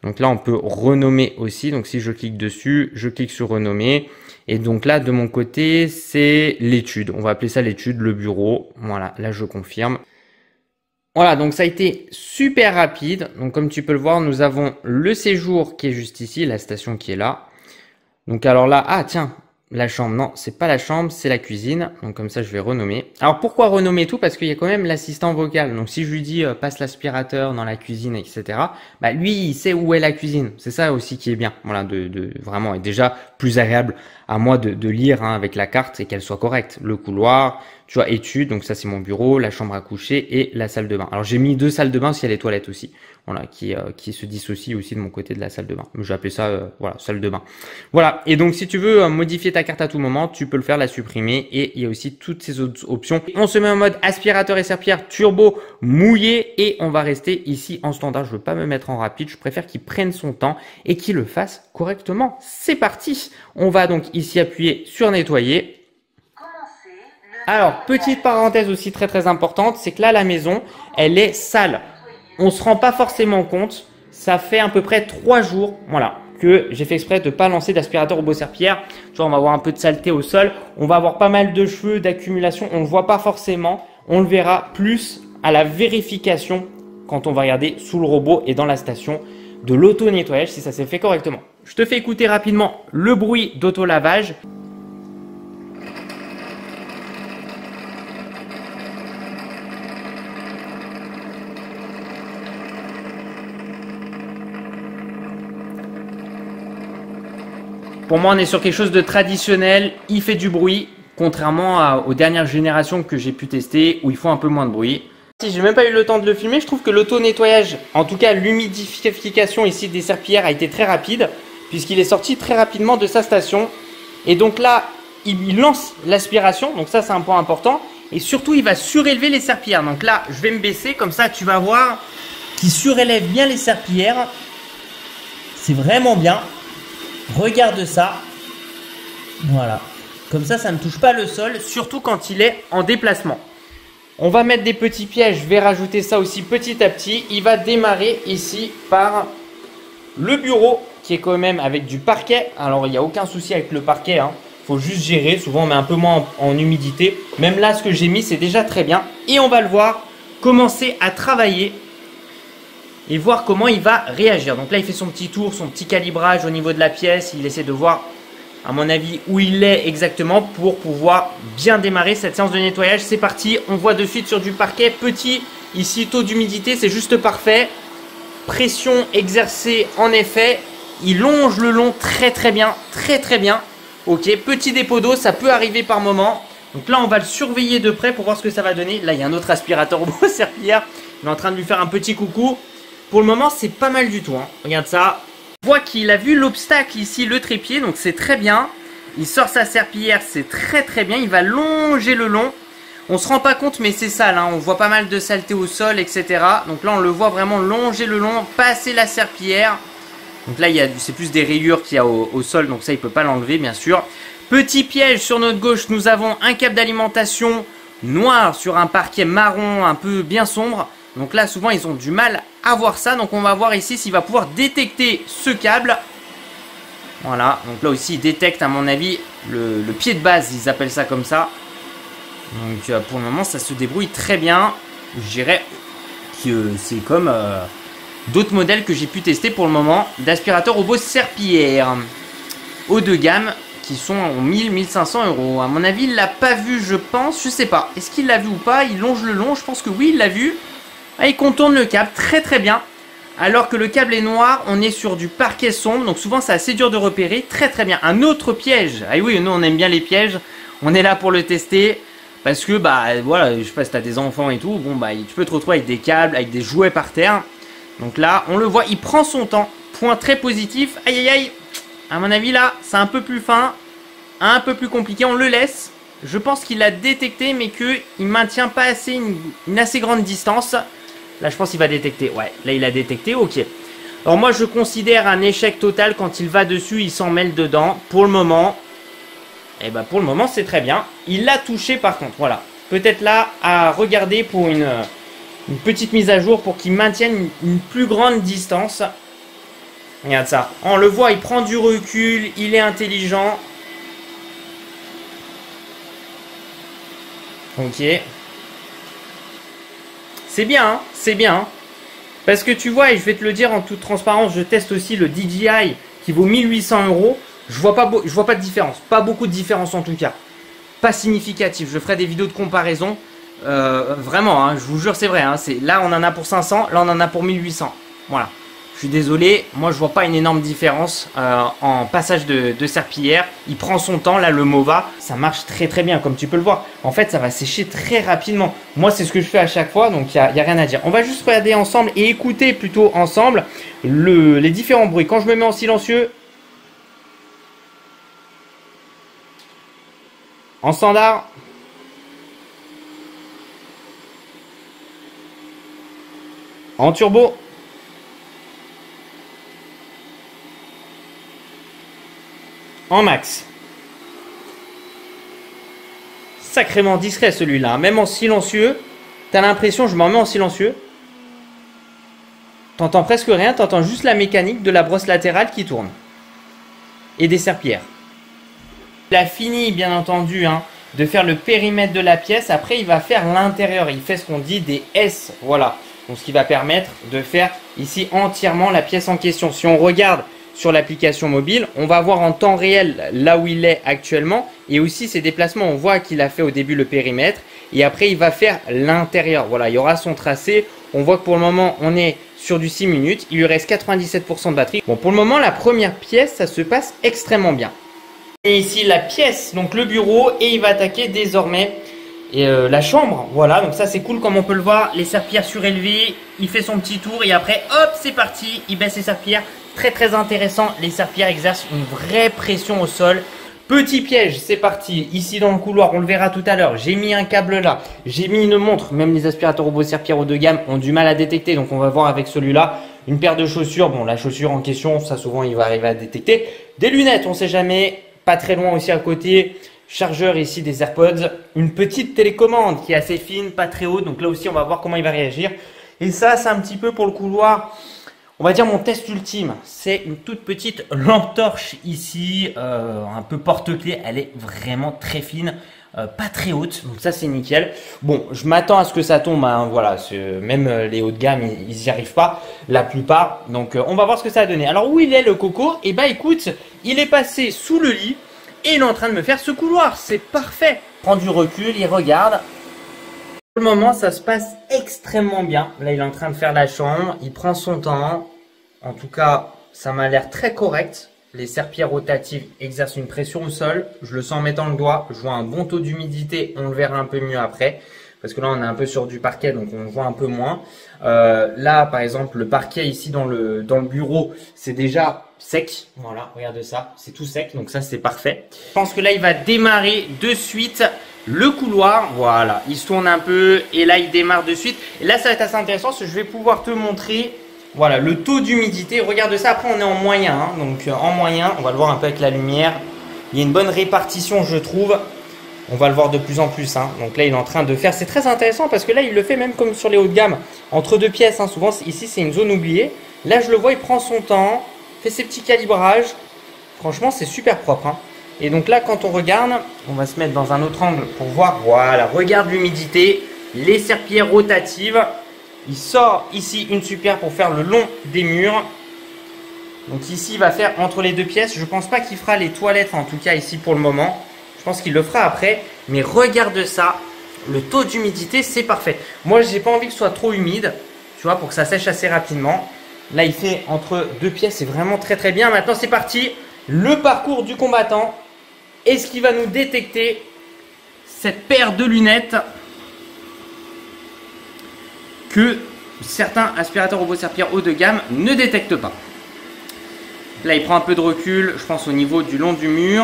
Donc là, on peut renommer aussi. Donc si je clique dessus, je clique sur renommer. Et donc là, de mon côté, c'est l'étude. On va appeler ça l'étude, le bureau. Voilà, là, je confirme. Voilà, donc ça a été super rapide. Donc comme tu peux le voir, nous avons le séjour qui est juste ici, la station qui est là. Donc alors là, ah tiens, la chambre, non, c'est pas la chambre, c'est la cuisine. Donc comme ça, je vais renommer. Alors pourquoi renommer tout? Parce qu'il y a quand même l'assistant vocal. Donc si je lui dis passe l'aspirateur dans la cuisine, etc. Bah lui, il sait où est la cuisine. C'est ça aussi qui est bien. Voilà, vraiment, et déjà plus agréable à moi de lire hein, avec la carte et qu'elle soit correcte. Le couloir, tu vois, études, donc ça c'est mon bureau, la chambre à coucher et la salle de bain. Alors j'ai mis 2 salles de bain s'il y a les toilettes aussi. Voilà, qui se dissocient aussi de mon côté de la salle de bain. J'ai appelé ça, voilà, salle de bain. Voilà, et donc si tu veux modifier ta carte à tout moment, tu peux le faire, la supprimer, et il y a aussi toutes ces autres options. On se met en mode aspirateur et serpillière turbo mouillé, et on va rester ici en standard. Je veux pas me mettre en rapide, je préfère qu'il prenne son temps et qu'il le fasse correctement. C'est parti. On va donc ici appuyer sur nettoyer. Alors, petite parenthèse aussi très importante, c'est que là, la maison, elle est sale. On se rend pas forcément compte. Ça fait à peu près 3 jours, voilà, que j'ai fait exprès de pas lancer d'aspirateur robot serpillière. Tu vois, on va avoir un peu de saleté au sol. On va avoir pas mal de cheveux, d'accumulation. On le voit pas forcément. On le verra plus à la vérification quand on va regarder sous le robot et dans la station de l'auto-nettoyage si ça s'est fait correctement. Je te fais écouter rapidement le bruit d'auto-lavage. Pour moi, on est sur quelque chose de traditionnel. Il fait du bruit, contrairement aux dernières générations que j'ai pu tester où il faut un peu moins de bruit. Si j'ai même pas eu le temps de le filmer, je trouve que l'auto-nettoyage, en tout cas l'humidification ici des serpillères a été très rapide puisqu'il est sorti très rapidement de sa station. Et donc là, il lance l'aspiration, donc ça c'est un point important. Et surtout, il va surélever les serpillères. Donc là, je vais me baisser, comme ça tu vas voir qu'il surélève bien les serpillères. C'est vraiment bien. Regarde ça, voilà, comme ça ne touche pas le sol, surtout quand il est en déplacement. On va mettre des petits pièges, je vais rajouter ça aussi petit à petit. Il va démarrer ici par le bureau qui est quand même avec du parquet. Alors il n'y a aucun souci avec le parquet, hein. Faut juste gérer, souvent on met un peu moins en humidité. Même là ce que j'ai mis c'est déjà très bien. Et on va le voir commencer à travailler et voir comment il va réagir. Donc là, il fait son petit tour, son petit calibrage au niveau de la pièce. Il essaie de voir, à mon avis, où il est exactement pour pouvoir bien démarrer cette séance de nettoyage. C'est parti, on voit de suite sur du parquet. Petit, ici, taux d'humidité, c'est juste parfait. Pression exercée, en effet. Il longe le long très bien, très bien. Ok, petit dépôt d'eau, ça peut arriver par moment. Donc là, on va le surveiller de près pour voir ce que ça va donner. Là, il y a un autre aspirateur robot serpillière. Il est en train de lui faire un petit coucou. Pour le moment, c'est pas mal du tout, hein. Regarde ça. On voit qu'il a vu l'obstacle ici, le trépied, donc c'est très bien. Il sort sa serpillière, c'est très bien. Il va longer le long. On se rend pas compte, mais c'est sale, hein. On voit pas mal de saleté au sol, etc. Donc là, on le voit vraiment longer le long, passer la serpillière. Donc là, c'est plus des rayures qu'il y a au sol, donc ça, il peut pas l'enlever, bien sûr. Petit piège sur notre gauche, nous avons un câble d'alimentation noir sur un parquet marron un peu bien sombre. Donc là, souvent, ils ont du mal à voir ça. Donc on va voir ici s'il va pouvoir détecter ce câble. Voilà, donc là aussi, il détecte, à mon avis, le pied de base, ils appellent ça comme ça. Donc pour le moment, ça se débrouille très bien. Je dirais que c'est comme d'autres modèles que j'ai pu tester pour le moment d'aspirateurs robots serpillières haut de gamme qui sont en 1000-1500 euros. À mon avis, il l'a pas vu, je pense. Je sais pas. Est-ce qu'il l'a vu ou pas? Il longe le long. Je pense que oui, il l'a vu. Ah, il contourne le câble très bien. Alors que le câble est noir, on est sur du parquet sombre. Donc souvent, c'est assez dur de repérer. Très bien. Un autre piège. Ah oui, nous, on aime bien les pièges. On est là pour le tester. Parce que, bah, voilà, je sais pas si t'as des enfants et tout. Bon, bah, tu peux te retrouver avec des câbles, avec des jouets par terre. Donc là, on le voit, il prend son temps. Point très positif. Aïe. À mon avis, là, c'est un peu plus fin. Un peu plus compliqué. On le laisse. Je pense qu'il l'a détecté, mais qu'il ne maintient pas assez une assez grande distance. Là, je pense qu'il va détecter. Ouais, là, il a détecté. Ok. Alors, moi, je considère un échec total quand il va dessus, il s'en mêle dedans. Pour le moment, eh ben, pour le moment, c'est très bien. Il l'a touché, par contre. Voilà. Peut-être là, à regarder pour une petite mise à jour pour qu'il maintienne une plus grande distance. Regarde ça. On le voit, il prend du recul, il est intelligent. Ok. C'est bien, hein, c'est bien. Hein. Parce que tu vois, et je vais te le dire en toute transparence, je teste aussi le DJI qui vaut 1800 €. Je vois pas de différence. Pas beaucoup de différence en tout cas. Pas significatif. Je ferai des vidéos de comparaison. Vraiment, hein, je vous jure, c'est vrai. Hein, là, on en a pour 500. Là, on en a pour 1800. Voilà. Je suis désolé. Moi, je vois pas une énorme différence en passage de serpillière. Il prend son temps. Là, le Mova, ça marche très très bien. Comme tu peux le voir. En fait, ça va sécher très rapidement. Moi, c'est ce que je fais à chaque fois. Donc, il n'y a rien à dire. On va juste regarder ensemble et écouter plutôt ensemble les différents bruits. Quand je me mets en silencieux, en standard, en turbo, en max. Sacrément discret celui-là. Même en silencieux, tu as l'impression, je m'en mets en silencieux, t'entends presque rien, t'entends juste la mécanique de la brosse latérale qui tourne. Et des serpillères. Il a fini, bien entendu, hein, de faire le périmètre de la pièce. Après, il va faire l'intérieur. Il fait ce qu'on dit des S. Voilà. Donc, ce qui va permettre de faire ici entièrement la pièce en question. Si on regarde sur l'application mobile, on va voir en temps réel là où il est actuellement. Et aussi ses déplacements. On voit qu'il a fait au début le périmètre. Et après, il va faire l'intérieur. Voilà, il y aura son tracé. On voit que pour le moment, on est sur du 6 minutes. Il lui reste 97% de batterie. Bon, pour le moment, la première pièce, ça se passe extrêmement bien. Et ici la pièce, donc le bureau, et il va attaquer désormais la chambre. Voilà, donc ça c'est cool comme on peut le voir, les serpillères surélevées, il fait son petit tour et après hop c'est parti, il baisse les serpillères. Très très intéressant, les serpillères exercent une vraie pression au sol. Petit piège, c'est parti, ici dans le couloir, on le verra tout à l'heure, j'ai mis un câble là, j'ai mis une montre, même les aspirateurs robots serpillères haut de gamme ont du mal à détecter, donc on va voir avec celui-là. Une paire de chaussures, bon la chaussure en question, ça souvent il va arriver à détecter. Des lunettes, on sait jamais. Pas très loin aussi à côté, chargeur ici des AirPods, une petite télécommande qui est assez fine, pas très haute, donc là aussi on va voir comment il va réagir. Et ça c'est un petit peu pour le couloir, on va dire mon test ultime, c'est une toute petite lampe torche ici, un peu porte-clés, elle est vraiment très fine, pas très haute, donc ça c'est nickel. Bon, je m'attends à ce que ça tombe, hein, voilà, même les hauts de gamme ils n'y arrivent pas, la plupart, donc on va voir ce que ça a donné. Alors où il est le coco? Eh ben écoute, il est passé sous le lit et il est en train de me faire ce couloir, c'est parfait. Il prend du recul, il regarde. Pour le moment ça se passe extrêmement bien, là il est en train de faire la chambre, il prend son temps, en tout cas ça m'a l'air très correct. Les serpillères rotatives exercent une pression au sol. Je le sens en mettant le doigt. Je vois un bon taux d'humidité. On le verra un peu mieux après. Parce que là, on est un peu sur du parquet, donc on le voit un peu moins. Là, par exemple, le parquet ici dans le bureau, c'est déjà sec. Voilà, regarde ça. C'est tout sec, donc ça, c'est parfait. Je pense que là, il va démarrer de suite le couloir. Voilà, il se tourne un peu et là, il démarre de suite. Et là, ça va être assez intéressant parce que je vais pouvoir te montrer... Voilà, le taux d'humidité, regarde ça, après on est en moyen, hein, donc en moyen, on va le voir un peu avec la lumière, il y a une bonne répartition je trouve, on va le voir de plus en plus, hein. Donc là il est en train de faire, c'est très intéressant parce que là il le fait même comme sur les hauts de gamme, entre deux pièces, hein. Souvent ici c'est une zone oubliée, là je le vois il prend son temps, fait ses petits calibrages, franchement c'est super propre, hein. Et donc là quand on regarde, on va se mettre dans un autre angle pour voir, voilà, regarde l'humidité, les serpillères rotatives. Il sort ici une super pour faire le long des murs. Donc ici, il va faire entre les deux pièces. Je ne pense pas qu'il fera les toilettes, en tout cas ici pour le moment. Je pense qu'il le fera après. Mais regarde ça. Le taux d'humidité, c'est parfait. Moi, je n'ai pas envie que ce soit trop humide. Tu vois, pour que ça sèche assez rapidement. Là, il fait entre deux pièces. C'est vraiment très très bien. Maintenant, c'est parti. Le parcours du combattant. Est-ce qu'il va nous détecter cette paire de lunettes que certains aspirateurs robots serpillères haut de gamme ne détectent pas. Là, il prend un peu de recul, je pense au niveau du long du mur.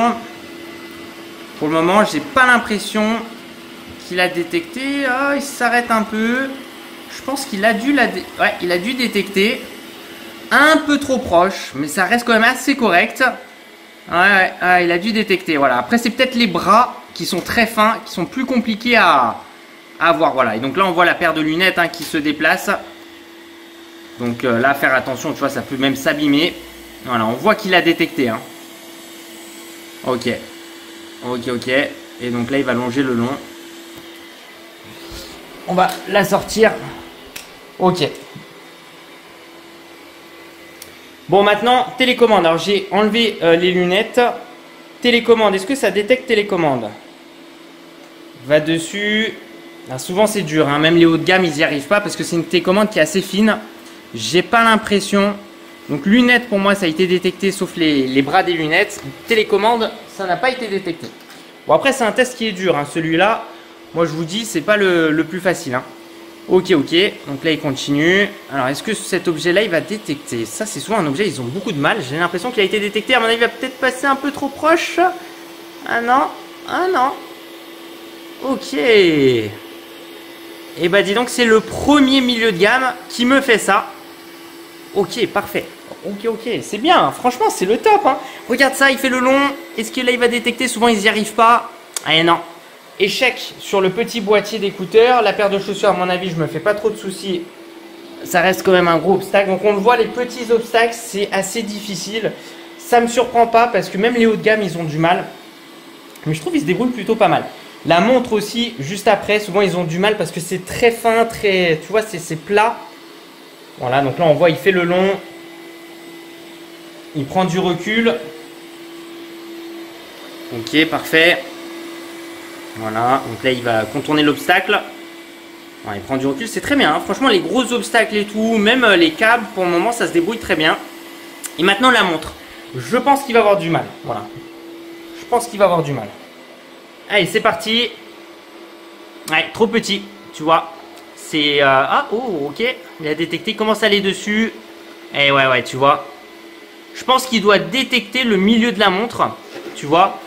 Pour le moment, j'ai pas l'impression qu'il a détecté. Ah, il s'arrête un peu. Je pense qu'il a dû il a dû détecter. Un peu trop proche, mais ça reste quand même assez correct. Ouais, il a dû détecter. Voilà. Après, c'est peut-être les bras qui sont très fins, qui sont plus compliqués à voir. Voilà. Et donc là, on voit la paire de lunettes, hein, qui se déplace. Donc là, faire attention, tu vois, ça peut même s'abîmer. Voilà, on voit qu'il a détecté. Hein. Ok. Ok. Et donc là, il va longer le long. On va la sortir. Ok. Bon, maintenant, télécommande. Alors, j'ai enlevé les lunettes. Télécommande. Est-ce que ça détecte télécommande? Va dessus. Alors, souvent, c'est dur. Hein. Même les hauts de gamme, ils n'y arrivent pas parce que c'est une télécommande qui est assez fine. J'ai pas l'impression. Donc, lunettes, pour moi, ça a été détecté sauf les bras des lunettes. Télécommande, ça n'a pas été détecté. Bon, après, c'est un test qui est dur. Hein. Celui-là, moi, je vous dis, c'est pas le plus facile. Hein. Ok. Donc là, il continue. Alors, est-ce que cet objet-là, il va détecter? Ça, c'est souvent un objet, ils ont beaucoup de mal. J'ai l'impression qu'il a été détecté. À mon avis, il va peut-être passer un peu trop proche. Ah non. Ok. Et bah, dis donc, c'est le premier milieu de gamme qui me fait ça. Ok, parfait. Ok. C'est bien. Franchement, c'est le top. Hein. Regarde ça, il fait le long. Est-ce que là, il va détecter? Souvent, ils n'y arrivent pas. Ah non. Échec sur le petit boîtier d'écouteurs. La paire de chaussures, à mon avis, je me fais pas trop de soucis. Ça reste quand même un gros obstacle. Donc, on le voit, les petits obstacles, c'est assez difficile. Ça me surprend pas parce que même les hauts de gamme, ils ont du mal. Mais je trouve qu'ils se débrouillent plutôt pas mal. La montre aussi, juste après, souvent, ils ont du mal parce que c'est très fin, très... Tu vois, c'est plat. Voilà, donc là, on voit, il fait le long. Il prend du recul. Ok, parfait. Voilà, donc là il va contourner l'obstacle. Il prend du recul, c'est très bien. Hein. Franchement, les gros obstacles et tout, même les câbles, pour le moment, ça se débrouille très bien. Et maintenant la montre. Je pense qu'il va avoir du mal. Voilà. Je pense qu'il va avoir du mal. Allez, c'est parti. Ouais, trop petit, tu vois. C'est... ok. Il a détecté, il commence à aller dessus. Et ouais, tu vois. Je pense qu'il doit détecter le milieu de la montre. Tu vois.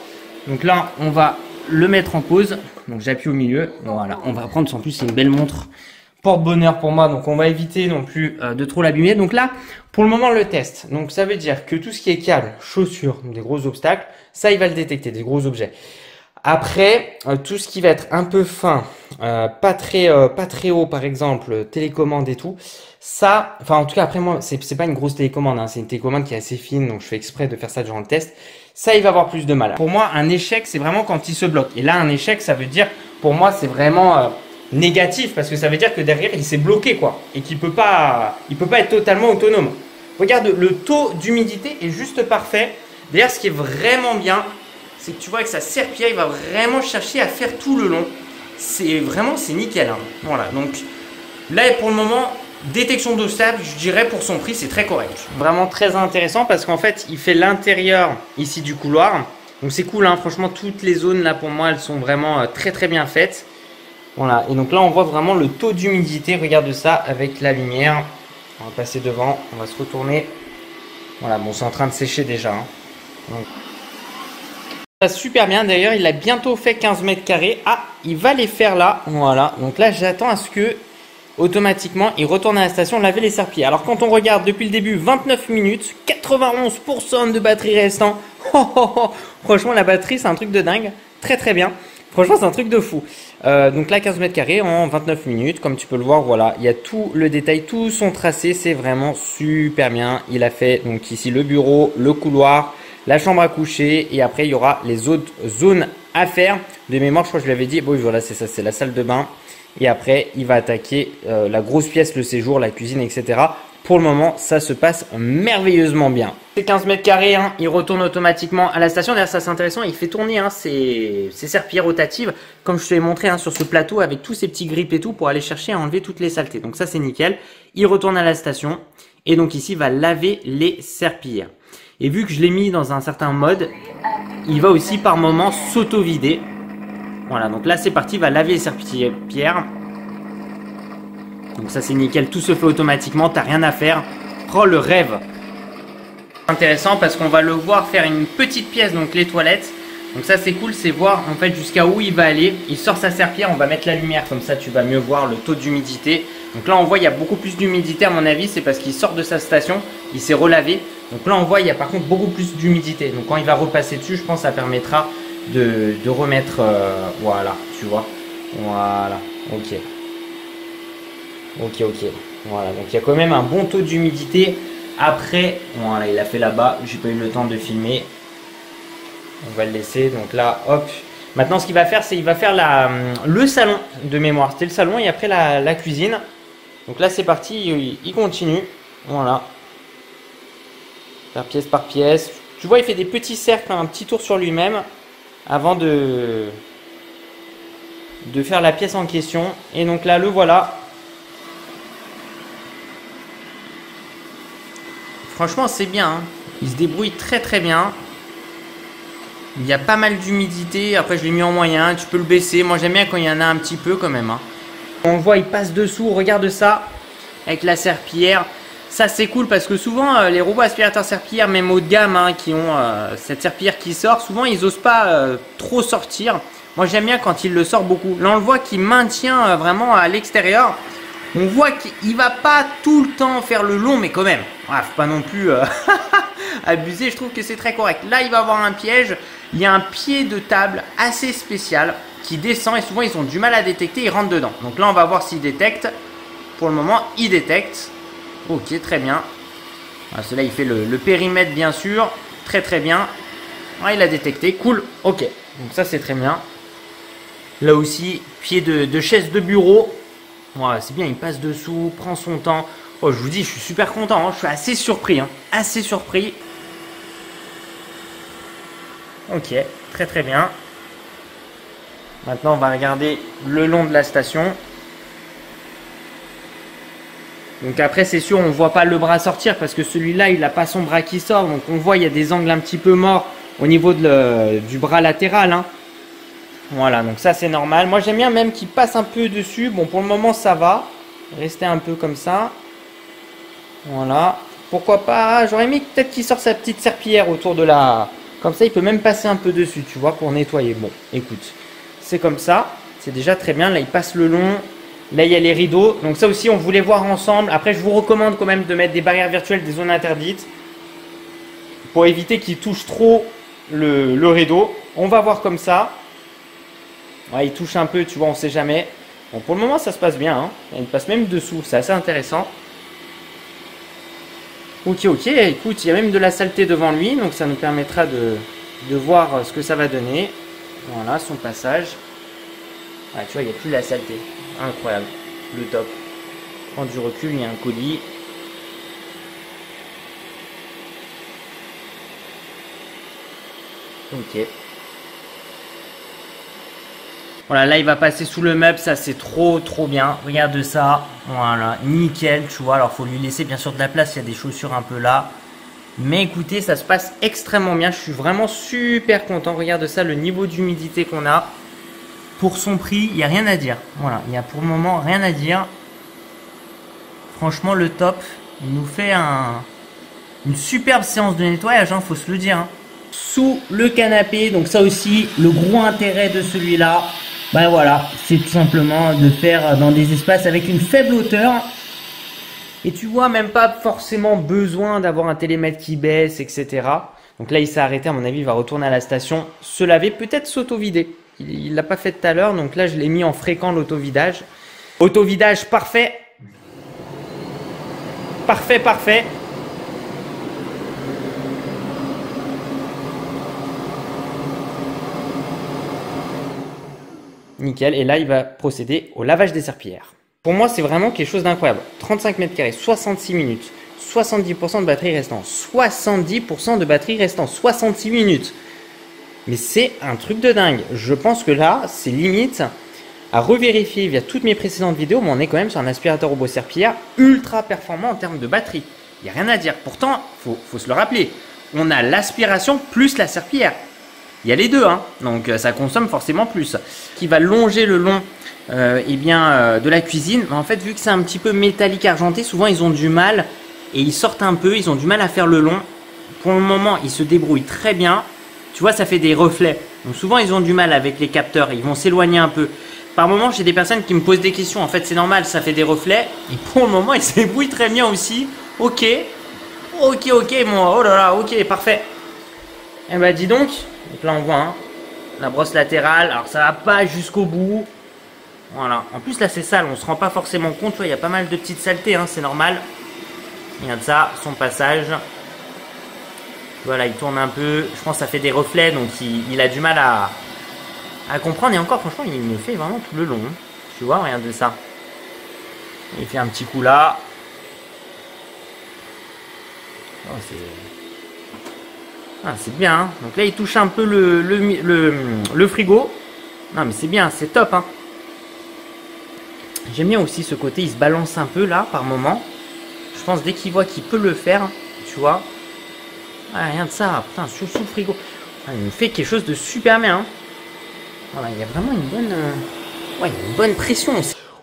Donc là, on va le mettre en pause. Donc j'appuie au milieu. Voilà, on va prendre, en plus c'est une belle montre porte-bonheur pour moi, donc on va éviter non plus de trop l'abîmer. Donc là, pour le moment, le test. Donc ça veut dire que tout ce qui est câble, chaussures, des gros obstacles, ça il va le détecter, des gros objets. Après, tout ce qui va être un peu fin, pas très haut par exemple, télécommande et tout, ça, enfin en tout cas après moi, c'est pas une grosse télécommande, hein, c'est une télécommande qui est assez fine, donc je fais exprès de faire ça durant le test. Ça, il va avoir plus de mal. Pour moi, un échec, c'est vraiment quand il se bloque. Et là, un échec, ça veut dire, pour moi, c'est vraiment négatif parce que ça veut dire que derrière, il s'est bloqué, quoi. Et qu'il peut pas être totalement autonome. Regarde, le taux d'humidité est juste parfait. D'ailleurs, ce qui est vraiment bien, c'est que tu vois que sa serpillière, il va vraiment chercher à faire tout le long. C'est nickel. Hein. Voilà, donc là, pour le moment, détection d'obstacles, je dirais pour son prix, c'est très correct. Vraiment très intéressant parce qu'en fait, il fait l'intérieur ici du couloir. Donc c'est cool, hein. Franchement, toutes les zones là pour moi, elles sont vraiment très bien faites. Voilà, et donc là, on voit vraiment le taux d'humidité. Regarde ça avec la lumière. On va passer devant, on va se retourner. Voilà, bon, c'est en train de sécher déjà. Hein. Donc, ça passe super bien. D'ailleurs, il a bientôt fait 15 mètres carrés. Ah, il va les faire là. Voilà, donc là, j'attends à ce que automatiquement, il retourne à la station laver les serpillères. Alors quand on regarde depuis le début, 29 minutes, 91% de batterie restant. Franchement, la batterie, c'est un truc de dingue. Très bien. Franchement, c'est un truc de fou. Donc là, 15 mètres carrés en 29 minutes. Comme tu peux le voir, voilà, il y a tout le détail, tout son tracé. C'est vraiment super bien. Il a fait donc ici le bureau, le couloir, la chambre à coucher. Et après, il y aura les autres zones à faire. De mémoire, je crois que je l'avais dit. Bon, voilà, c'est ça, c'est la salle de bain. Et après, il va attaquer la grosse pièce, le séjour, la cuisine, etc. Pour le moment, ça se passe merveilleusement bien. C'est 15 mètres carrés, hein, il retourne automatiquement à la station. D'ailleurs, ça c'est intéressant, il fait tourner hein, ses serpillères rotatives, comme je te l'ai montré hein, sur ce plateau, avec tous ces petits grippes et tout, pour aller chercher à enlever toutes les saletés. Donc ça, c'est nickel. Il retourne à la station, et donc ici, il va laver les serpillères. Et vu que je l'ai mis dans un certain mode, il va aussi par moment s'auto-vider. Voilà, donc là c'est parti, il va laver les serpillères. Donc ça c'est nickel, tout se fait automatiquement, t'as rien à faire. Oh le rêve. Intéressant parce qu'on va le voir faire une petite pièce, donc les toilettes. Donc ça c'est cool, c'est voir en fait jusqu'à où il va aller. Il sort sa serpillière, on va mettre la lumière, comme ça tu vas mieux voir le taux d'humidité. Donc là on voit il y a beaucoup plus d'humidité à mon avis, c'est parce qu'il sort de sa station, il s'est relavé. Donc là on voit il y a par contre beaucoup plus d'humidité. Donc quand il va repasser dessus, je pense que ça permettra de remettre, voilà, tu vois, voilà, ok, voilà, donc il y a quand même un bon taux d'humidité, après. Voilà, il a fait là-bas. J'ai pas eu le temps de filmer. On va le laisser. Donc là, hop. Maintenant, ce qu'il va faire, c'est qu'il va faire le salon de mémoire. C'était le salon et après la cuisine. Donc là, c'est parti. Il continue. Voilà. Faire pièce par pièce. Tu vois, il fait des petits cercles, un petit tour sur lui-même avant de faire la pièce en question. Et donc là, le voilà. Franchement, c'est bien. Hein. Il se débrouille très très bien. Il y a pas mal d'humidité. Après, je l'ai mis en moyen. Tu peux le baisser. Moi, j'aime bien quand il y en a un petit peu quand même. Hein. On voit, il passe dessous. Regarde ça. Avec la serpillière. Ça, c'est cool parce que souvent, les robots aspirateurs serpillières, même haut de gamme, hein, qui ont cette serpillière qui sort, souvent, ils n'osent pas trop sortir. Moi, j'aime bien quand il le sort beaucoup. Là, on le voit qu'il maintient vraiment à l'extérieur. On voit qu'il va pas tout le temps faire le long, mais quand même. Ouais, faut pas non plus abuser. Je trouve que c'est très correct. Là, il va avoir un piège. Il y a un pied de table assez spécial qui descend et souvent, ils ont du mal à détecter. Ils rentrent dedans. Donc là, on va voir s'il détecte. Pour le moment, il détecte. Ok, très bien. Celui-là, il fait le périmètre, bien sûr. Très, très bien. Il a détecté. Cool. Ok. Donc ça, c'est très bien. Là aussi, pied de chaise de bureau. Ouais, c'est bien, il passe dessous, prend son temps. Oh, je vous dis, je suis super content. Hein. Je suis assez surpris. Hein. Assez surpris. Ok, très, très bien. Maintenant, on va regarder le long de la station. Donc après, c'est sûr, on ne voit pas le bras sortir parce que celui-là, il n'a pas son bras qui sort. Donc on voit, il y a des angles un petit peu morts au niveau du bras latéral. Hein. Voilà, donc ça, c'est normal. Moi, j'aime bien même qu'il passe un peu dessus. Bon, pour le moment, ça va. Rester un peu comme ça. Voilà. Pourquoi pas, j'aurais aimé peut-être qu'il sorte sa petite serpillière autour de la... Comme ça, il peut même passer un peu dessus, tu vois, pour nettoyer. Bon, écoute, c'est comme ça. C'est déjà très bien. Là, il passe le long. Là, il y a les rideaux. Donc ça aussi, on voulait voir ensemble. Après, je vous recommande quand même de mettre des barrières virtuelles, des zones interdites. Pour éviter qu'il touche trop le rideau. On va voir comme ça. Ouais, il touche un peu, tu vois, on ne sait jamais. Bon, pour le moment, ça se passe bien. Hein. Il passe même dessous. C'est assez intéressant. Ok, écoute, il y a même de la saleté devant lui. Donc ça nous permettra de voir ce que ça va donner. Voilà, son passage. Ouais, tu vois, il n'y a plus de la saleté. Incroyable, le top. Prends du recul, il y a un colis. Ok. Voilà, là il va passer sous le meuble, ça c'est trop bien. Regarde ça, voilà, nickel, tu vois. Alors faut lui laisser bien sûr de la place, il y a des chaussures un peu là. Mais écoutez, ça se passe extrêmement bien, je suis vraiment super content. Regarde ça, le niveau d'humidité qu'on a. Pour son prix, il n'y a rien à dire. Voilà, il n'y a pour le moment rien à dire. Franchement, le top. Il nous fait une superbe séance de nettoyage, hein, faut se le dire. Hein. Sous le canapé, donc ça aussi, le gros intérêt de celui-là, ben voilà, c'est tout simplement de faire dans des espaces avec une faible hauteur. Et tu vois, même pas forcément besoin d'avoir un télémètre qui baisse, etc. Donc là, il s'est arrêté, à mon avis, il va retourner à la station, se laver, peut-être s'auto-vider. Il l'a pas fait tout à l'heure, donc là je l'ai mis en fréquent l'auto-vidage. Auto-vidage parfait. Parfait. Nickel, et là il va procéder au lavage des serpillières. Pour moi c'est vraiment quelque chose d'incroyable. 35 mètres carrés, 66 minutes, 70% de batterie restant, 70% de batterie restant, 66 minutes. Mais c'est un truc de dingue. Je pense que là, c'est limite à revérifier via toutes mes précédentes vidéos, mais on est quand même sur un aspirateur robot serpillière ultra performant en termes de batterie. Il n'y a rien à dire. Pourtant, faut se le rappeler, on a l'aspiration plus la serpillière. Il y a les deux, hein, donc ça consomme forcément plus. Qui va longer le long de la cuisine. Mais en fait, vu que c'est un petit peu métallique argenté, souvent ils ont du mal et ils sortent un peu, ils ont du mal à faire le long. Pour le moment, ils se débrouillent très bien. Tu vois, ça fait des reflets. Donc souvent, ils ont du mal avec les capteurs. Ils vont s'éloigner un peu. Par moment, j'ai des personnes qui me posent des questions. En fait, c'est normal, ça fait des reflets. Et pour le moment, ils se débrouillent très bien aussi. Ok, moi. Oh là là, ok, parfait. Eh ben, dis donc. Donc là, on voit hein, la brosse latérale. Alors, ça va pas jusqu'au bout. Voilà. En plus, là, c'est sale. On se rend pas forcément compte. Tu vois, il y a pas mal de petites saletés. Hein, c'est normal. Regarde ça, son passage. Voilà, il tourne un peu. Je pense que ça fait des reflets, donc il a du mal à comprendre. Et encore, franchement, il me fait vraiment tout le long. Tu vois, regarde ça. Il fait un petit coup là. Oh, c'est bien. Hein. Donc là, il touche un peu le frigo. Non, mais c'est bien, c'est top. Hein. J'aime bien aussi ce côté, il se balance un peu là, par moment. Je pense dès qu'il voit qu'il peut le faire, tu vois. Ah, rien de ça. Putain, sous le frigo. Ah, il me fait quelque chose de super bien. Hein. Voilà, il y a vraiment une bonne pression.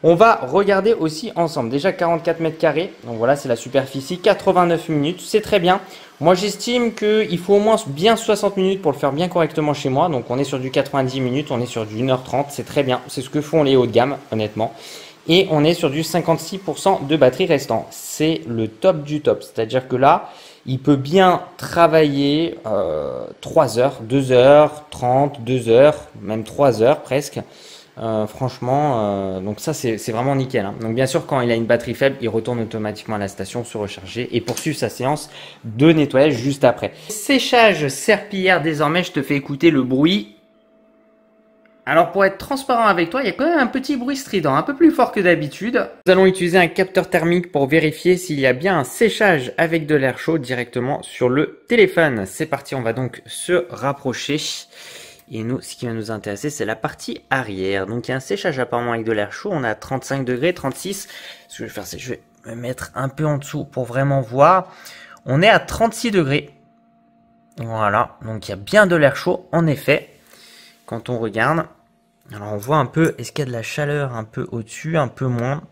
On va regarder aussi ensemble. Déjà 44 mètres carrés. Donc voilà, c'est la superficie. 89 minutes. C'est très bien. Moi, j'estime qu'il faut au moins bien 60 minutes pour le faire bien correctement chez moi. Donc on est sur du 90 minutes. On est sur du 1h30. C'est très bien. C'est ce que font les hauts de gamme, honnêtement. Et on est sur du 56% de batterie restant. C'est le top du top. C'est-à-dire que là, il peut bien travailler 3 heures, 2h30, 2 heures, même 3 heures presque. Franchement, donc ça c'est vraiment nickel. Hein. Donc bien sûr, quand il a une batterie faible, il retourne automatiquement à la station, se recharger et poursuit sa séance de nettoyage juste après. Séchage serpillière, désormais je te fais écouter le bruit. Alors pour être transparent avec toi, il y a quand même un petit bruit strident, un peu plus fort que d'habitude. Nous allons utiliser un capteur thermique pour vérifier s'il y a bien un séchage avec de l'air chaud directement sur le téléphone. C'est parti, on va donc se rapprocher. Et nous, ce qui va nous intéresser, c'est la partie arrière. Donc il y a un séchage apparemment avec de l'air chaud, on a 35 degrés, 36. Ce que je vais faire, c'est que je vais me mettre un peu en dessous pour vraiment voir. On est à 36 degrés. Voilà, donc il y a bien de l'air chaud en effet. Quand on regarde, alors on voit un peu, est-ce qu'il y a de la chaleur un peu au-dessus, un peu moins.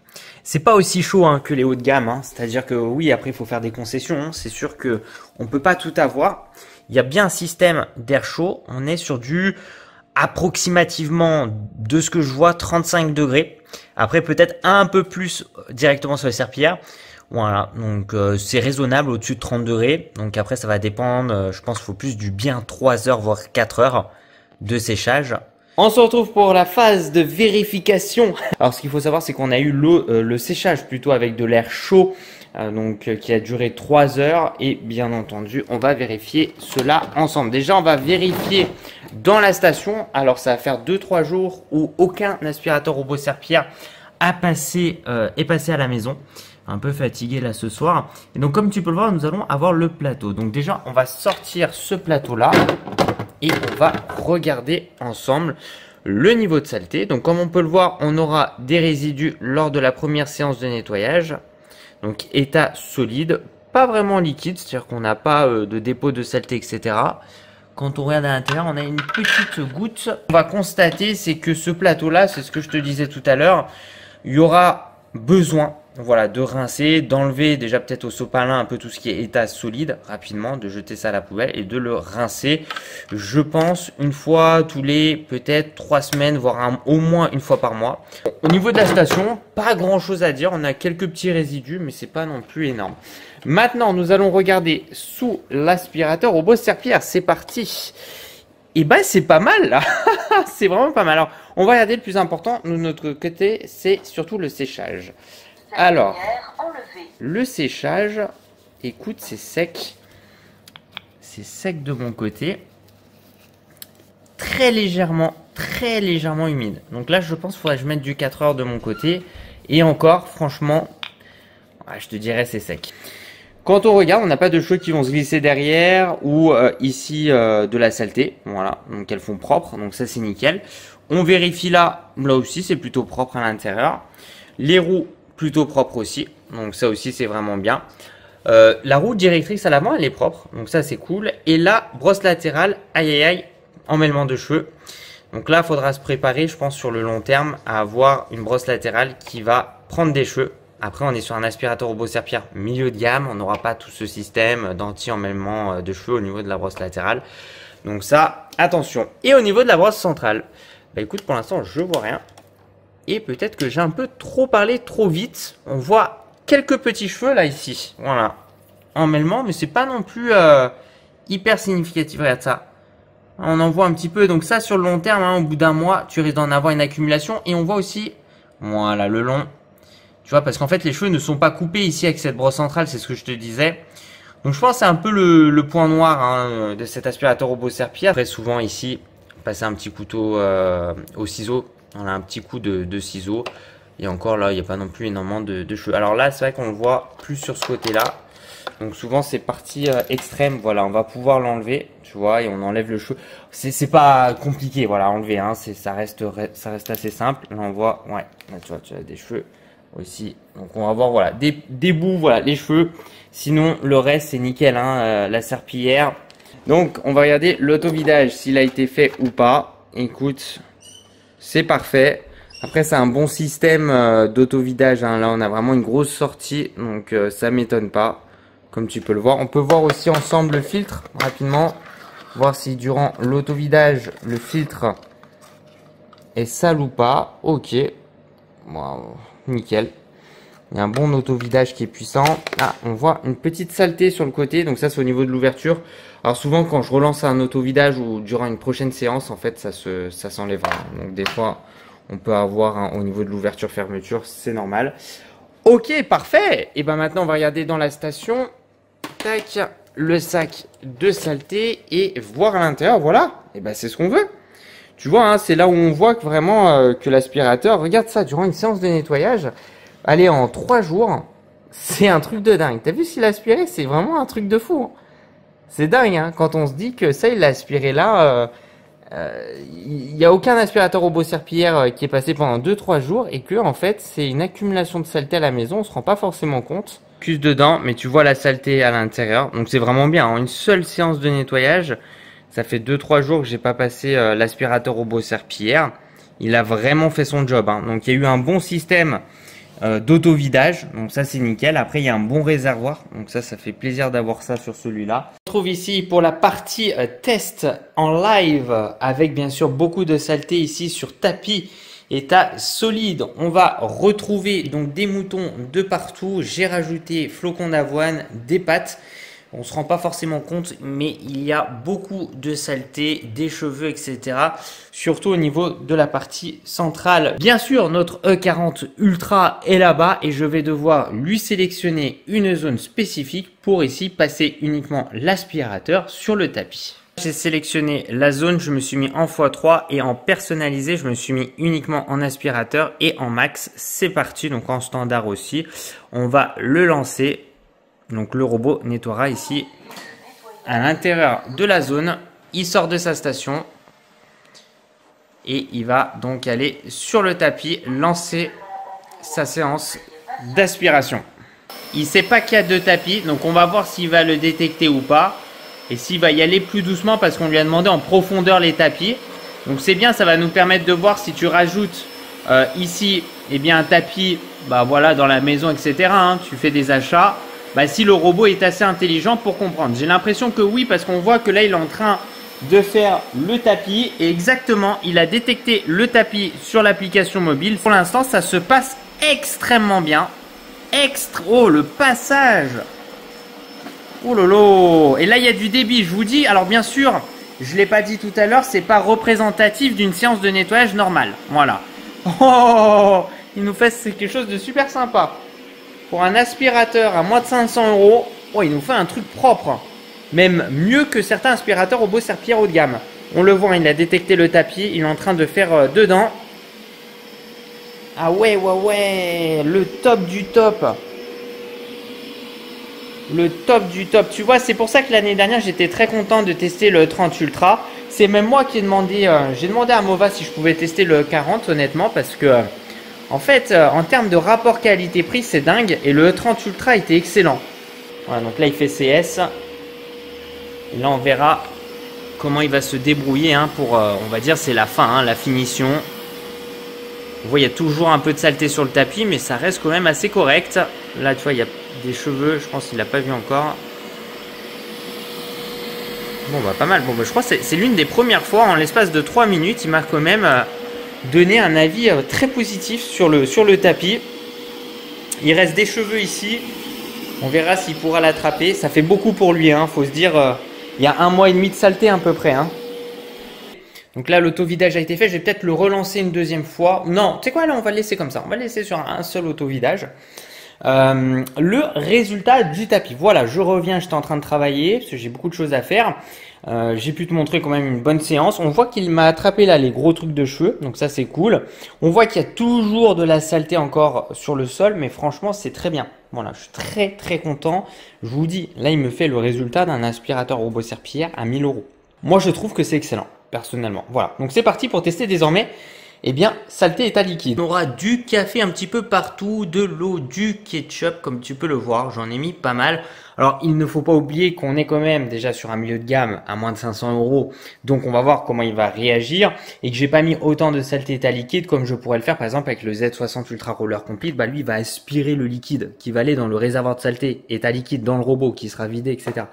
C'est pas aussi chaud hein, que les hauts de gamme, hein. C'est-à-dire que oui, après il faut faire des concessions. Hein. C'est sûr que on peut pas tout avoir. Il y a bien un système d'air chaud. On est sur du approximativement, de ce que je vois, 35 degrés. Après peut-être un peu plus directement sur les serpillères. Voilà, donc c'est raisonnable au-dessus de 30 degrés. Donc après ça va dépendre, je pense qu'il faut plus du bien 3 heures voire 4 heures de séchage. On se retrouve pour la phase de vérification. Alors ce qu'il faut savoir, c'est qu'on a eu le séchage plutôt avec de l'air chaud, qui a duré 3 heures. Et bien entendu, on va vérifier cela ensemble. Déjà, on va vérifier dans la station. Alors ça va faire 2-3 jours où aucun aspirateur robot serpillière est passé à la maison. Un peu fatigué là ce soir. Et donc comme tu peux le voir, nous allons avoir le plateau. Donc déjà, on va sortir ce plateau là. Et on va regarder ensemble le niveau de saleté. Donc comme on peut le voir, on aura des résidus lors de la première séance de nettoyage. Donc état solide, pas vraiment liquide, c'est-à-dire qu'on n'a pas de dépôt de saleté, etc. Quand on regarde à l'intérieur, on a une petite goutte. On va constater, c'est que ce plateau-là, c'est ce que je te disais tout à l'heure, il y aura besoin, voilà, de rincer, d'enlever déjà peut-être au sopalin un peu tout ce qui est état solide rapidement, de jeter ça à la poubelle et de le rincer, je pense, une fois tous les peut-être 3 semaines, voire au moins une fois par mois. Au niveau de la station, pas grand chose à dire, on a quelques petits résidus, mais c'est pas non plus énorme. Maintenant, nous allons regarder sous l'aspirateur robot serpillière, c'est parti. Et ben c'est pas mal là, c'est vraiment pas mal. Alors, on va regarder le plus important, de notre côté, c'est surtout le séchage. Alors, le séchage, écoute, c'est sec. C'est sec de mon côté. Très légèrement humide. Donc là, je pense qu'il faudrait que je mette du 4 heures de mon côté. Et encore, franchement, je te dirais c'est sec. Quand on regarde, on n'a pas de cheveux qui vont se glisser derrière ou ici de la saleté. Voilà, donc elles font propre, donc ça c'est nickel. On vérifie là aussi c'est plutôt propre à l'intérieur. Les roues plutôt propres aussi, donc ça aussi c'est vraiment bien. La roue directrice à l'avant elle est propre, donc ça c'est cool. Et la brosse latérale, aïe aïe aïe, emmêlement de cheveux. Donc là il faudra se préparer, je pense sur le long terme, à avoir une brosse latérale qui va prendre des cheveux. Après, on est sur un aspirateur robot serpillière milieu de gamme. On n'aura pas tout ce système d'anti-emmêlement de cheveux au niveau de la brosse latérale. Donc ça, attention. Et au niveau de la brosse centrale, bah écoute, pour l'instant, je vois rien. Et peut-être que j'ai un peu trop parlé trop vite. On voit quelques petits cheveux là, ici. Voilà. Emmêlement, mais c'est pas non plus hyper significatif. Regarde ça. On en voit un petit peu. Donc ça, sur le long terme, hein, au bout d'un mois, tu risques d'en avoir une accumulation. Et on voit aussi, voilà, le long. Tu vois, parce qu'en fait, les cheveux ne sont pas coupés ici avec cette brosse centrale, c'est ce que je te disais. Donc je pense que c'est un peu le point noir hein, de cet aspirateur robot serpillière. Très souvent ici, passer un petit couteau au ciseau. On a un petit coup de ciseau. Et encore là, il n'y a pas non plus énormément de cheveux. Alors là, c'est vrai qu'on le voit plus sur ce côté-là. Donc souvent, c'est partie extrême. Voilà, on va pouvoir l'enlever, tu vois, et on enlève le cheveu. C'est pas compliqué, voilà, à enlever. Hein, ça reste assez simple. Là, on voit, ouais, là, tu as des cheveux aussi. Donc on va voir, voilà, des bouts, voilà, les cheveux. Sinon, le reste, c'est nickel, hein, la serpillière. Donc, on va regarder l'auto-vidage, s'il a été fait ou pas. Écoute, c'est parfait. Après, c'est un bon système d'auto-vidage. Hein. Là, on a vraiment une grosse sortie, donc ça m'étonne pas, comme tu peux le voir. On peut voir aussi ensemble le filtre, rapidement. Voir si durant l'auto-vidage, le filtre est sale ou pas. Ok, wow. Nickel. Il y a un bon auto-vidage qui est puissant. Ah, on voit une petite saleté sur le côté. Donc ça, c'est au niveau de l'ouverture. Alors souvent, quand je relance un auto-vidage ou durant une prochaine séance, en fait, ça s'enlèvera. Donc des fois, on peut avoir au niveau de l'ouverture-fermeture. C'est normal. Ok, parfait. Et ben maintenant, on va regarder dans la station. Tac, le sac de saleté et voir à l'intérieur. Voilà. Et ben c'est ce qu'on veut. Tu vois, hein, c'est là où on voit que vraiment que l'aspirateur, regarde ça, durant une séance de nettoyage, allez, en 3 jours, c'est un truc de dingue. T'as vu s'il a aspiré? C'est vraiment un truc de fou. Hein. C'est dingue, hein, quand on se dit que ça, il l'a aspiré là. Il n'y a aucun aspirateur robot serpillière qui est passé pendant 2-3 jours et que, en fait, c'est une accumulation de saleté à la maison. On se rend pas forcément compte. Plus dedans, mais tu vois la saleté à l'intérieur. Donc, c'est vraiment bien. En une seule séance de nettoyage, ça fait 2-3 jours que j'ai pas passé l'aspirateur robot serpillière. Il a vraiment fait son job. Hein. Donc, il y a eu un bon système d'auto-vidage, donc ça c'est nickel. Après il y a un bon réservoir, donc ça fait plaisir d'avoir ça sur celui-là. On se retrouve ici pour la partie test en live avec bien sûr beaucoup de saleté ici sur tapis état solide. On va retrouver donc des moutons de partout. J'ai rajouté flocons d'avoine, des pâtes. On se rend pas forcément compte, mais il y a beaucoup de saleté, des cheveux, etc. Surtout au niveau de la partie centrale. Bien sûr, notre E40 Ultra est là-bas et je vais devoir lui sélectionner une zone spécifique pour ici passer uniquement l'aspirateur sur le tapis. J'ai sélectionné la zone, je me suis mis en x3 et en personnalisé, je me suis mis uniquement en aspirateur et en max. C'est parti, donc en standard aussi. On va le lancer. Donc le robot nettoiera ici à l'intérieur de la zone. Il sort de sa station et il va donc aller sur le tapis, lancer sa séance d'aspiration. Il ne sait pas qu'il y a 2 tapis, donc on va voir s'il va le détecter ou pas. Et s'il va y aller plus doucement parce qu'on lui a demandé en profondeur les tapis. Donc c'est bien, ça va nous permettre de voir si tu rajoutes ici eh bien, un tapis voilà, dans la maison, etc. Hein, tu fais des achats. Si le robot est assez intelligent pour comprendre. J'ai l'impression que oui, parce qu'on voit que là, il est en train de faire le tapis. Et exactement, il a détecté le tapis sur l'application mobile. Pour l'instant, ça se passe extrêmement bien. Oh, le passage! Oh lolo! Et là, il y a du débit, je vous dis. Alors, bien sûr, je ne l'ai pas dit tout à l'heure, c'est pas représentatif d'une séance de nettoyage normale. Voilà. Oh! Il nous fait quelque chose de super sympa. Pour un aspirateur à moins de 500 €, oh, il nous fait un truc propre. Même mieux que certains aspirateurs robots serpillière haut de gamme. On le voit, il a détecté le tapis. Il est en train de faire dedans. Ah ouais. Le top du top. Le top du top. Tu vois, c'est pour ça que l'année dernière, j'étais très content de tester le 30 Ultra. C'est même moi qui ai demandé, j'ai demandé à Mova si je pouvais tester le 40, honnêtement, parce que... en fait, en termes de rapport qualité-prix, c'est dingue. Et le E30 Ultra était excellent. Voilà, donc là, il fait CS. Et là, on verra comment il va se débrouiller hein, pour, on va dire, c'est la fin, hein, la finition. Vous voyez, il y a toujours un peu de saleté sur le tapis, mais ça reste quand même assez correct. Là, tu vois, il y a des cheveux. Je pense qu'il l'a pas vu encore. Bon, pas mal. Bon, je crois que c'est l'une des premières fois, en l'espace de 3 minutes, il m'a quand même... donner un avis très positif sur le tapis. Il reste des cheveux ici. On verra s'il pourra l'attraper. Ça fait beaucoup pour lui. Hein. Faut se dire, il y a 1 mois et demi de saleté à peu près. Hein. Donc là, l'auto-vidage a été fait. Je vais peut-être le relancer une deuxième fois. Non, tu sais quoi, là, on va le laisser comme ça. On va le laisser sur un seul auto-vidage. Le résultat du tapis. Voilà, je reviens, j'étais en train de travailler parce que j'ai beaucoup de choses à faire. J'ai pu te montrer quand même une bonne séance. On voit qu'il m'a attrapé là les gros trucs de cheveux, donc ça c'est cool. On voit qu'il y a toujours de la saleté encore sur le sol, mais franchement c'est très bien. Voilà, je suis très content. Je vous dis, là il me fait le résultat d'un aspirateur robot serpillière à 1000 €. Moi je trouve que c'est excellent, personnellement. Voilà, donc c'est parti pour tester désormais. Eh bien, saleté état liquide. On aura du café un petit peu partout, de l'eau, du ketchup, comme tu peux le voir. J'en ai mis pas mal. Alors, il ne faut pas oublier qu'on est quand même déjà sur un milieu de gamme à moins de 500 €. Donc, on va voir comment il va réagir. Et que j'ai pas mis autant de saleté état liquide comme je pourrais le faire, par exemple, avec le Z60 Ultra Roller Complete. Bah, lui, il va aspirer le liquide qui va aller dans le réservoir de saleté, état liquide dans le robot qui sera vidé, etc.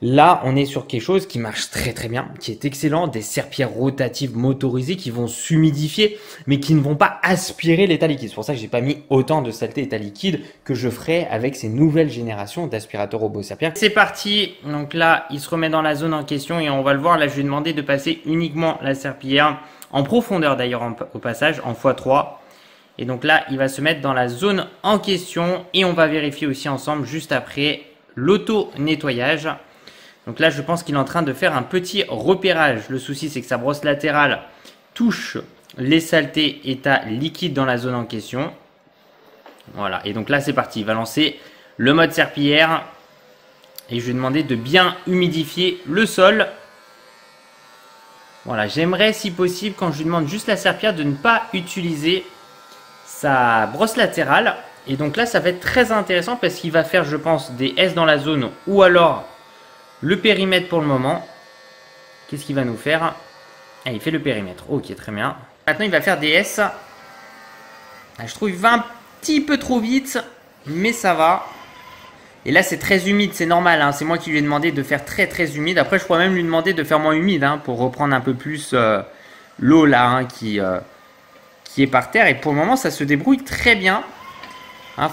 Là, on est sur quelque chose qui marche très bien, qui est excellent, des serpillères rotatives motorisées qui vont s'humidifier, mais qui ne vont pas aspirer l'état liquide. C'est pour ça que j'ai pas mis autant de saleté état liquide que je ferai avec ces nouvelles générations d'aspirateurs robots serpillères. C'est parti, donc là, il se remet dans la zone en question et on va le voir. Là, je lui ai demandé de passer uniquement la serpillière en profondeur d'ailleurs au passage, en x3. Et donc là, il va se mettre dans la zone en question et on va vérifier aussi ensemble juste après l'auto-nettoyage. Donc là, je pense qu'il est en train de faire un petit repérage. Le souci, c'est que sa brosse latérale touche les saletés état liquide dans la zone en question. Voilà, et donc là, c'est parti. Il va lancer le mode serpillière. Et je vais demander de bien humidifier le sol. Voilà, j'aimerais, si possible, quand je lui demande juste la serpillière, de ne pas utiliser sa brosse latérale. Et donc là, ça va être très intéressant parce qu'il va faire, je pense, des S dans la zone ou alors le périmètre pour le moment. Qu'est-ce qu'il va nous faire? Ah, il fait le périmètre. Ok, très bien. Maintenant, il va faire des S. Ah, je trouve qu'il va un petit peu trop vite, mais ça va. Et là, c'est très humide, c'est normal. Hein. C'est moi qui lui ai demandé de faire très humide. Après, je pourrais même lui demander de faire moins humide hein, pour reprendre un peu plus l'eau là hein, qui est par terre. Et pour le moment, ça se débrouille très bien.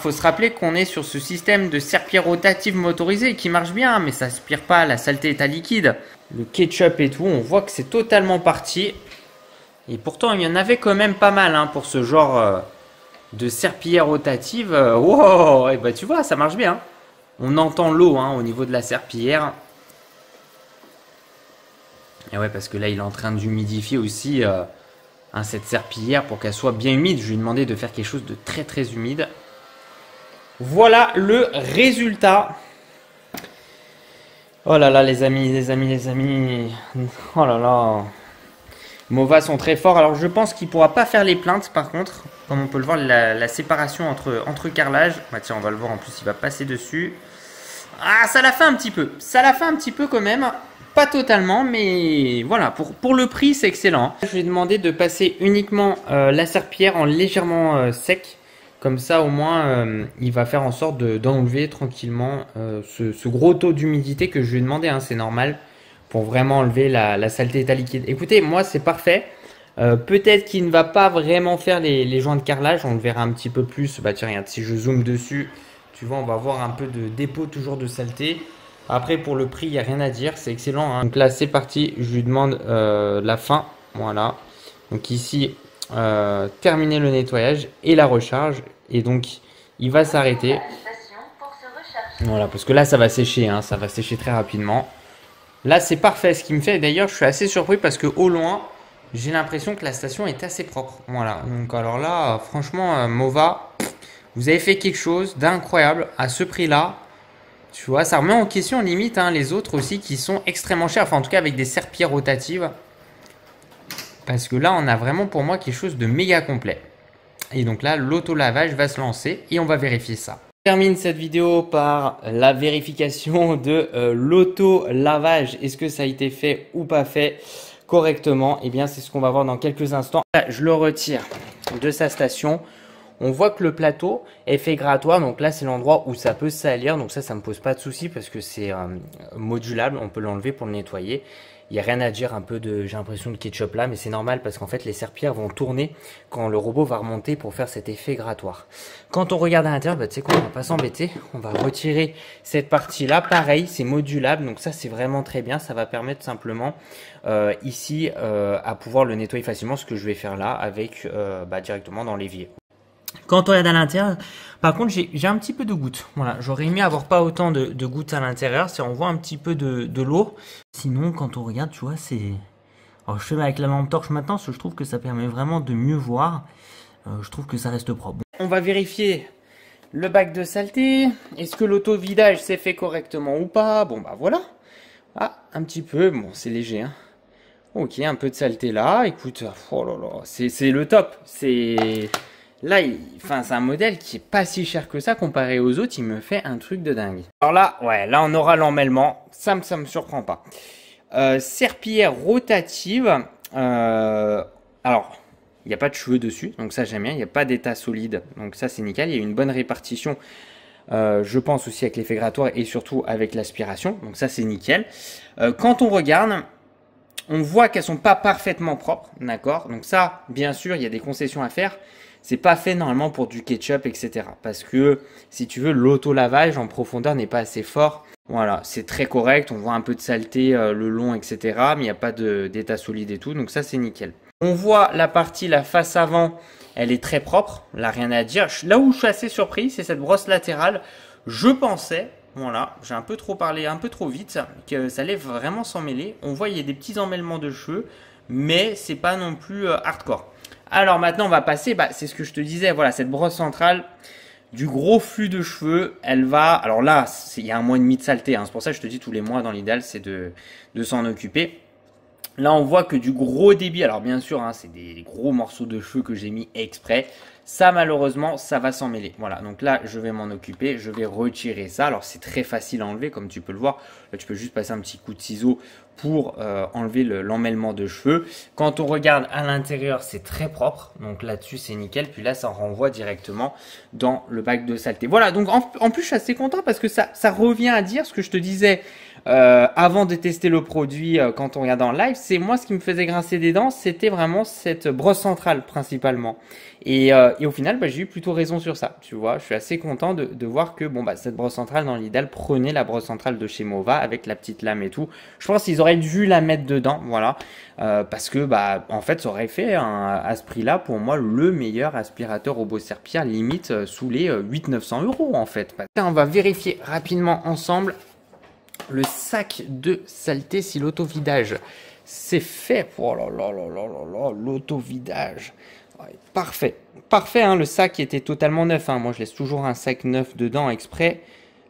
Faut se rappeler qu'on est sur ce système de serpillière rotative motorisée qui marche bien, mais ça aspire pas la saleté état liquide. Le ketchup et tout, on voit que c'est totalement parti. Et pourtant, il y en avait quand même pas mal hein, pour ce genre de serpillière rotative. Wow, et bah tu vois, ça marche bien. On entend l'eau hein, au niveau de la serpillière. Et ouais, parce que là, il est en train d'humidifier aussi cette serpillière pour qu'elle soit bien humide. Je lui ai demandé de faire quelque chose de très humide. Voilà le résultat. Oh là là les amis. Oh là là. Mova sont très forts. Alors je pense qu'il ne pourra pas faire les plaintes par contre. Comme on peut le voir, la séparation entre carrelages. Bah tiens, on va le voir en plus, il va passer dessus. Ah, ça l'a fait un petit peu. Ça l'a fait un petit peu quand même. Pas totalement, mais voilà. Pour le prix, c'est excellent. Je lui ai demandé de passer uniquement la serpillière en légèrement sec. Comme ça, au moins, il va faire en sorte d'enlever tranquillement ce gros taux d'humidité que je lui ai demandé. Hein, c'est normal pour vraiment enlever la saleté état liquide. Écoutez, moi, c'est parfait. Peut-être qu'il ne va pas vraiment faire les joints de carrelage. On le verra un petit peu plus. Bah tiens, regarde, si je zoome dessus, tu vois, on va voir un peu de dépôt toujours de saleté. Après, pour le prix, il n'y a rien à dire. C'est excellent. Hein. Donc là, c'est parti. Je lui demande la fin. Voilà. Donc ici, terminer le nettoyage et la recharge. Et donc, il va s'arrêter. Voilà, parce que là, ça va sécher. Hein, ça va sécher très rapidement. Là, c'est parfait. Ce qui me fait, d'ailleurs, je suis assez surpris parce que au loin, j'ai l'impression que la station est assez propre. Voilà. Donc, alors là, franchement, Mova, vous avez fait quelque chose d'incroyable à ce prix-là. Tu vois, ça remet en question limite hein, les autres aussi qui sont extrêmement chers. Enfin, en tout cas, avec des serpillères rotatives. Parce que là, on a vraiment pour moi quelque chose de méga complet. Et donc là, l'auto-lavage va se lancer et on va vérifier ça. Je termine cette vidéo par la vérification de l'auto-lavage. Est-ce que ça a été fait ou pas fait correctement? Eh bien, c'est ce qu'on va voir dans quelques instants. Là, je le retire de sa station. On voit que le plateau est fait grattoir. Donc là, c'est l'endroit où ça peut salir. Donc ça me pose pas de souci parce que c'est modulable. On peut l'enlever pour le nettoyer. Il n'y a rien à dire, un peu de, j'ai l'impression de ketchup là, mais c'est normal parce qu'en fait les serpillères vont tourner quand le robot va remonter pour faire cet effet grattoir. Quand on regarde à l'intérieur, bah, tu sais quoi, on va pas s'embêter, on va retirer cette partie là, pareil, c'est modulable, donc ça c'est vraiment très bien, ça va permettre simplement ici à pouvoir le nettoyer facilement, ce que je vais faire là avec directement dans l'évier. Quand on regarde à l'intérieur, par contre, j'ai un petit peu de gouttes. Voilà, j'aurais aimé avoir pas autant de gouttes à l'intérieur. On voit un petit peu de l'eau. Sinon, quand on regarde, tu vois, c'est... Alors, je fais avec la lampe torche maintenant, parce que je trouve que ça permet vraiment de mieux voir. Je trouve que ça reste propre. On va vérifier le bac de saleté. Est-ce que l'auto-vidage s'est fait correctement ou pas? Bon, bah voilà. Ah, un petit peu. Bon, c'est léger, hein. Ok, un peu de saleté là. Écoute, oh là là, c'est le top. C'est... Là, c'est un modèle qui est pas si cher que ça comparé aux autres. Il me fait un truc de dingue. Alors là, ouais, là on aura l'emmêlement. Ça me surprend pas. Serpillière rotative. Alors, il n'y a pas de cheveux dessus, donc ça j'aime bien. Il n'y a pas d'état solide, donc ça c'est nickel. Il y a une bonne répartition. Je pense aussi avec l'effet grattoir et surtout avec l'aspiration. Donc ça c'est nickel. Quand on regarde, on voit qu'elles sont pas parfaitement propres, d'accord. Donc ça, bien sûr, il y a des concessions à faire. C'est pas fait normalement pour du ketchup, etc. Parce que, si tu veux, l'auto-lavage en profondeur n'est pas assez fort. Voilà, c'est très correct. On voit un peu de saleté le long, etc. Mais il n'y a pas d'état solide et tout. Donc ça, c'est nickel. On voit la face avant, elle est très propre. Là, rien à dire. Là où je suis assez surpris, c'est cette brosse latérale. Je pensais, voilà, j'ai un peu trop parlé, un peu trop vite, que ça allait vraiment s'en mêler. On voit, il y a des petits emmêlements de cheveux. Mais c'est pas non plus hardcore. Alors maintenant on va passer, c'est ce que je te disais, voilà, cette brosse centrale, du gros flux de cheveux, elle va, alors là il y a 1 mois et demi de saleté, hein, c'est pour ça que je te dis tous les mois dans l'idéal c'est de s'en occuper. Là on voit que du gros débit, alors bien sûr hein, c'est des gros morceaux de cheveux que j'ai mis exprès. Ça malheureusement ça va s'en mêler. Voilà, donc là je vais m'en occuper, je vais retirer ça. Alors c'est très facile à enlever comme tu peux le voir. Là tu peux juste passer un petit coup de ciseau pour enlever l'emmêlement de cheveux. Quand on regarde à l'intérieur c'est très propre. Donc là-dessus c'est nickel. Puis là ça renvoie directement dans le bac de saleté. Voilà, donc en plus je suis assez content parce que ça revient à dire ce que je te disais avant de tester le produit quand on regarde en live. C'est moi ce qui me faisait grincer des dents, c'était vraiment cette brosse centrale principalement. Et au final, j'ai eu plutôt raison sur ça. Tu vois, je suis assez content de voir que cette brosse centrale, dans l'idéal, prenez la brosse centrale de chez Mova avec la petite lame et tout. Je pense qu'ils auraient dû la mettre dedans, voilà, parce que en fait, ça aurait fait à ce prix-là pour moi le meilleur aspirateur robot serpillère, limite sous les 800-900 € en fait. On va vérifier rapidement ensemble le sac de saleté si l'auto-vidage c'est fait. Oh là là là là là là, l'auto-vidage. Ouais, parfait, parfait, hein, le sac était totalement neuf, hein. Moi je laisse toujours un sac neuf dedans exprès.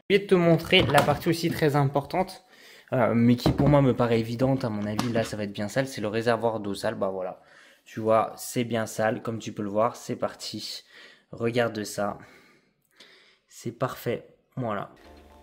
Je vais te montrer la partie aussi très importante, mais qui pour moi me paraît évidente, à mon avis, là ça va être bien sale, c'est le réservoir d'eau sale, voilà. Tu vois, c'est bien sale, comme tu peux le voir, c'est parti. Regarde ça, c'est parfait, voilà.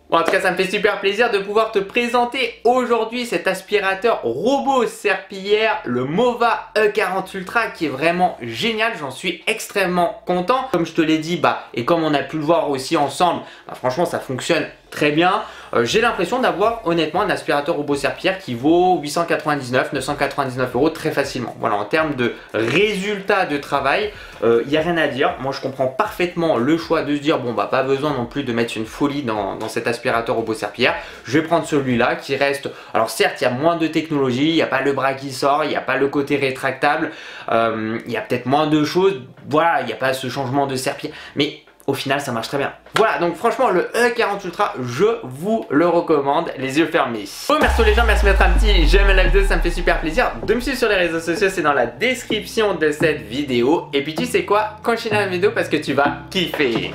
Bon, en tout cas, ça me fait super plaisir de pouvoir te présenter aujourd'hui cet aspirateur robot serpillière, le Mova E40 Ultra, qui est vraiment génial. J'en suis extrêmement content. Comme je te l'ai dit, et comme on a pu le voir aussi ensemble, franchement, ça fonctionne très bien. J'ai l'impression d'avoir honnêtement un aspirateur robot serpillière qui vaut 899, 999 € très facilement. Voilà, en termes de résultats de travail, il n'y a rien à dire. Moi, je comprends parfaitement le choix de se dire, pas besoin non plus de mettre une folie dans cet aspirateur robot serpillière. Je vais prendre celui-là qui reste, alors certes, il y a moins de technologie, il n'y a pas le bras qui sort, il n'y a pas le côté rétractable, il y a peut-être moins de choses, voilà, il n'y a pas ce changement de serpillière, mais au final ça marche très bien. Voilà, donc franchement le E40 Ultra, je vous le recommande, les yeux fermés. Oh, merci les gens, merci de mettre un petit j'aime la vidéo, ça me fait super plaisir. De me suivre sur les réseaux sociaux, c'est dans la description de cette vidéo. Et puis tu sais quoi, continue la vidéo parce que tu vas kiffer.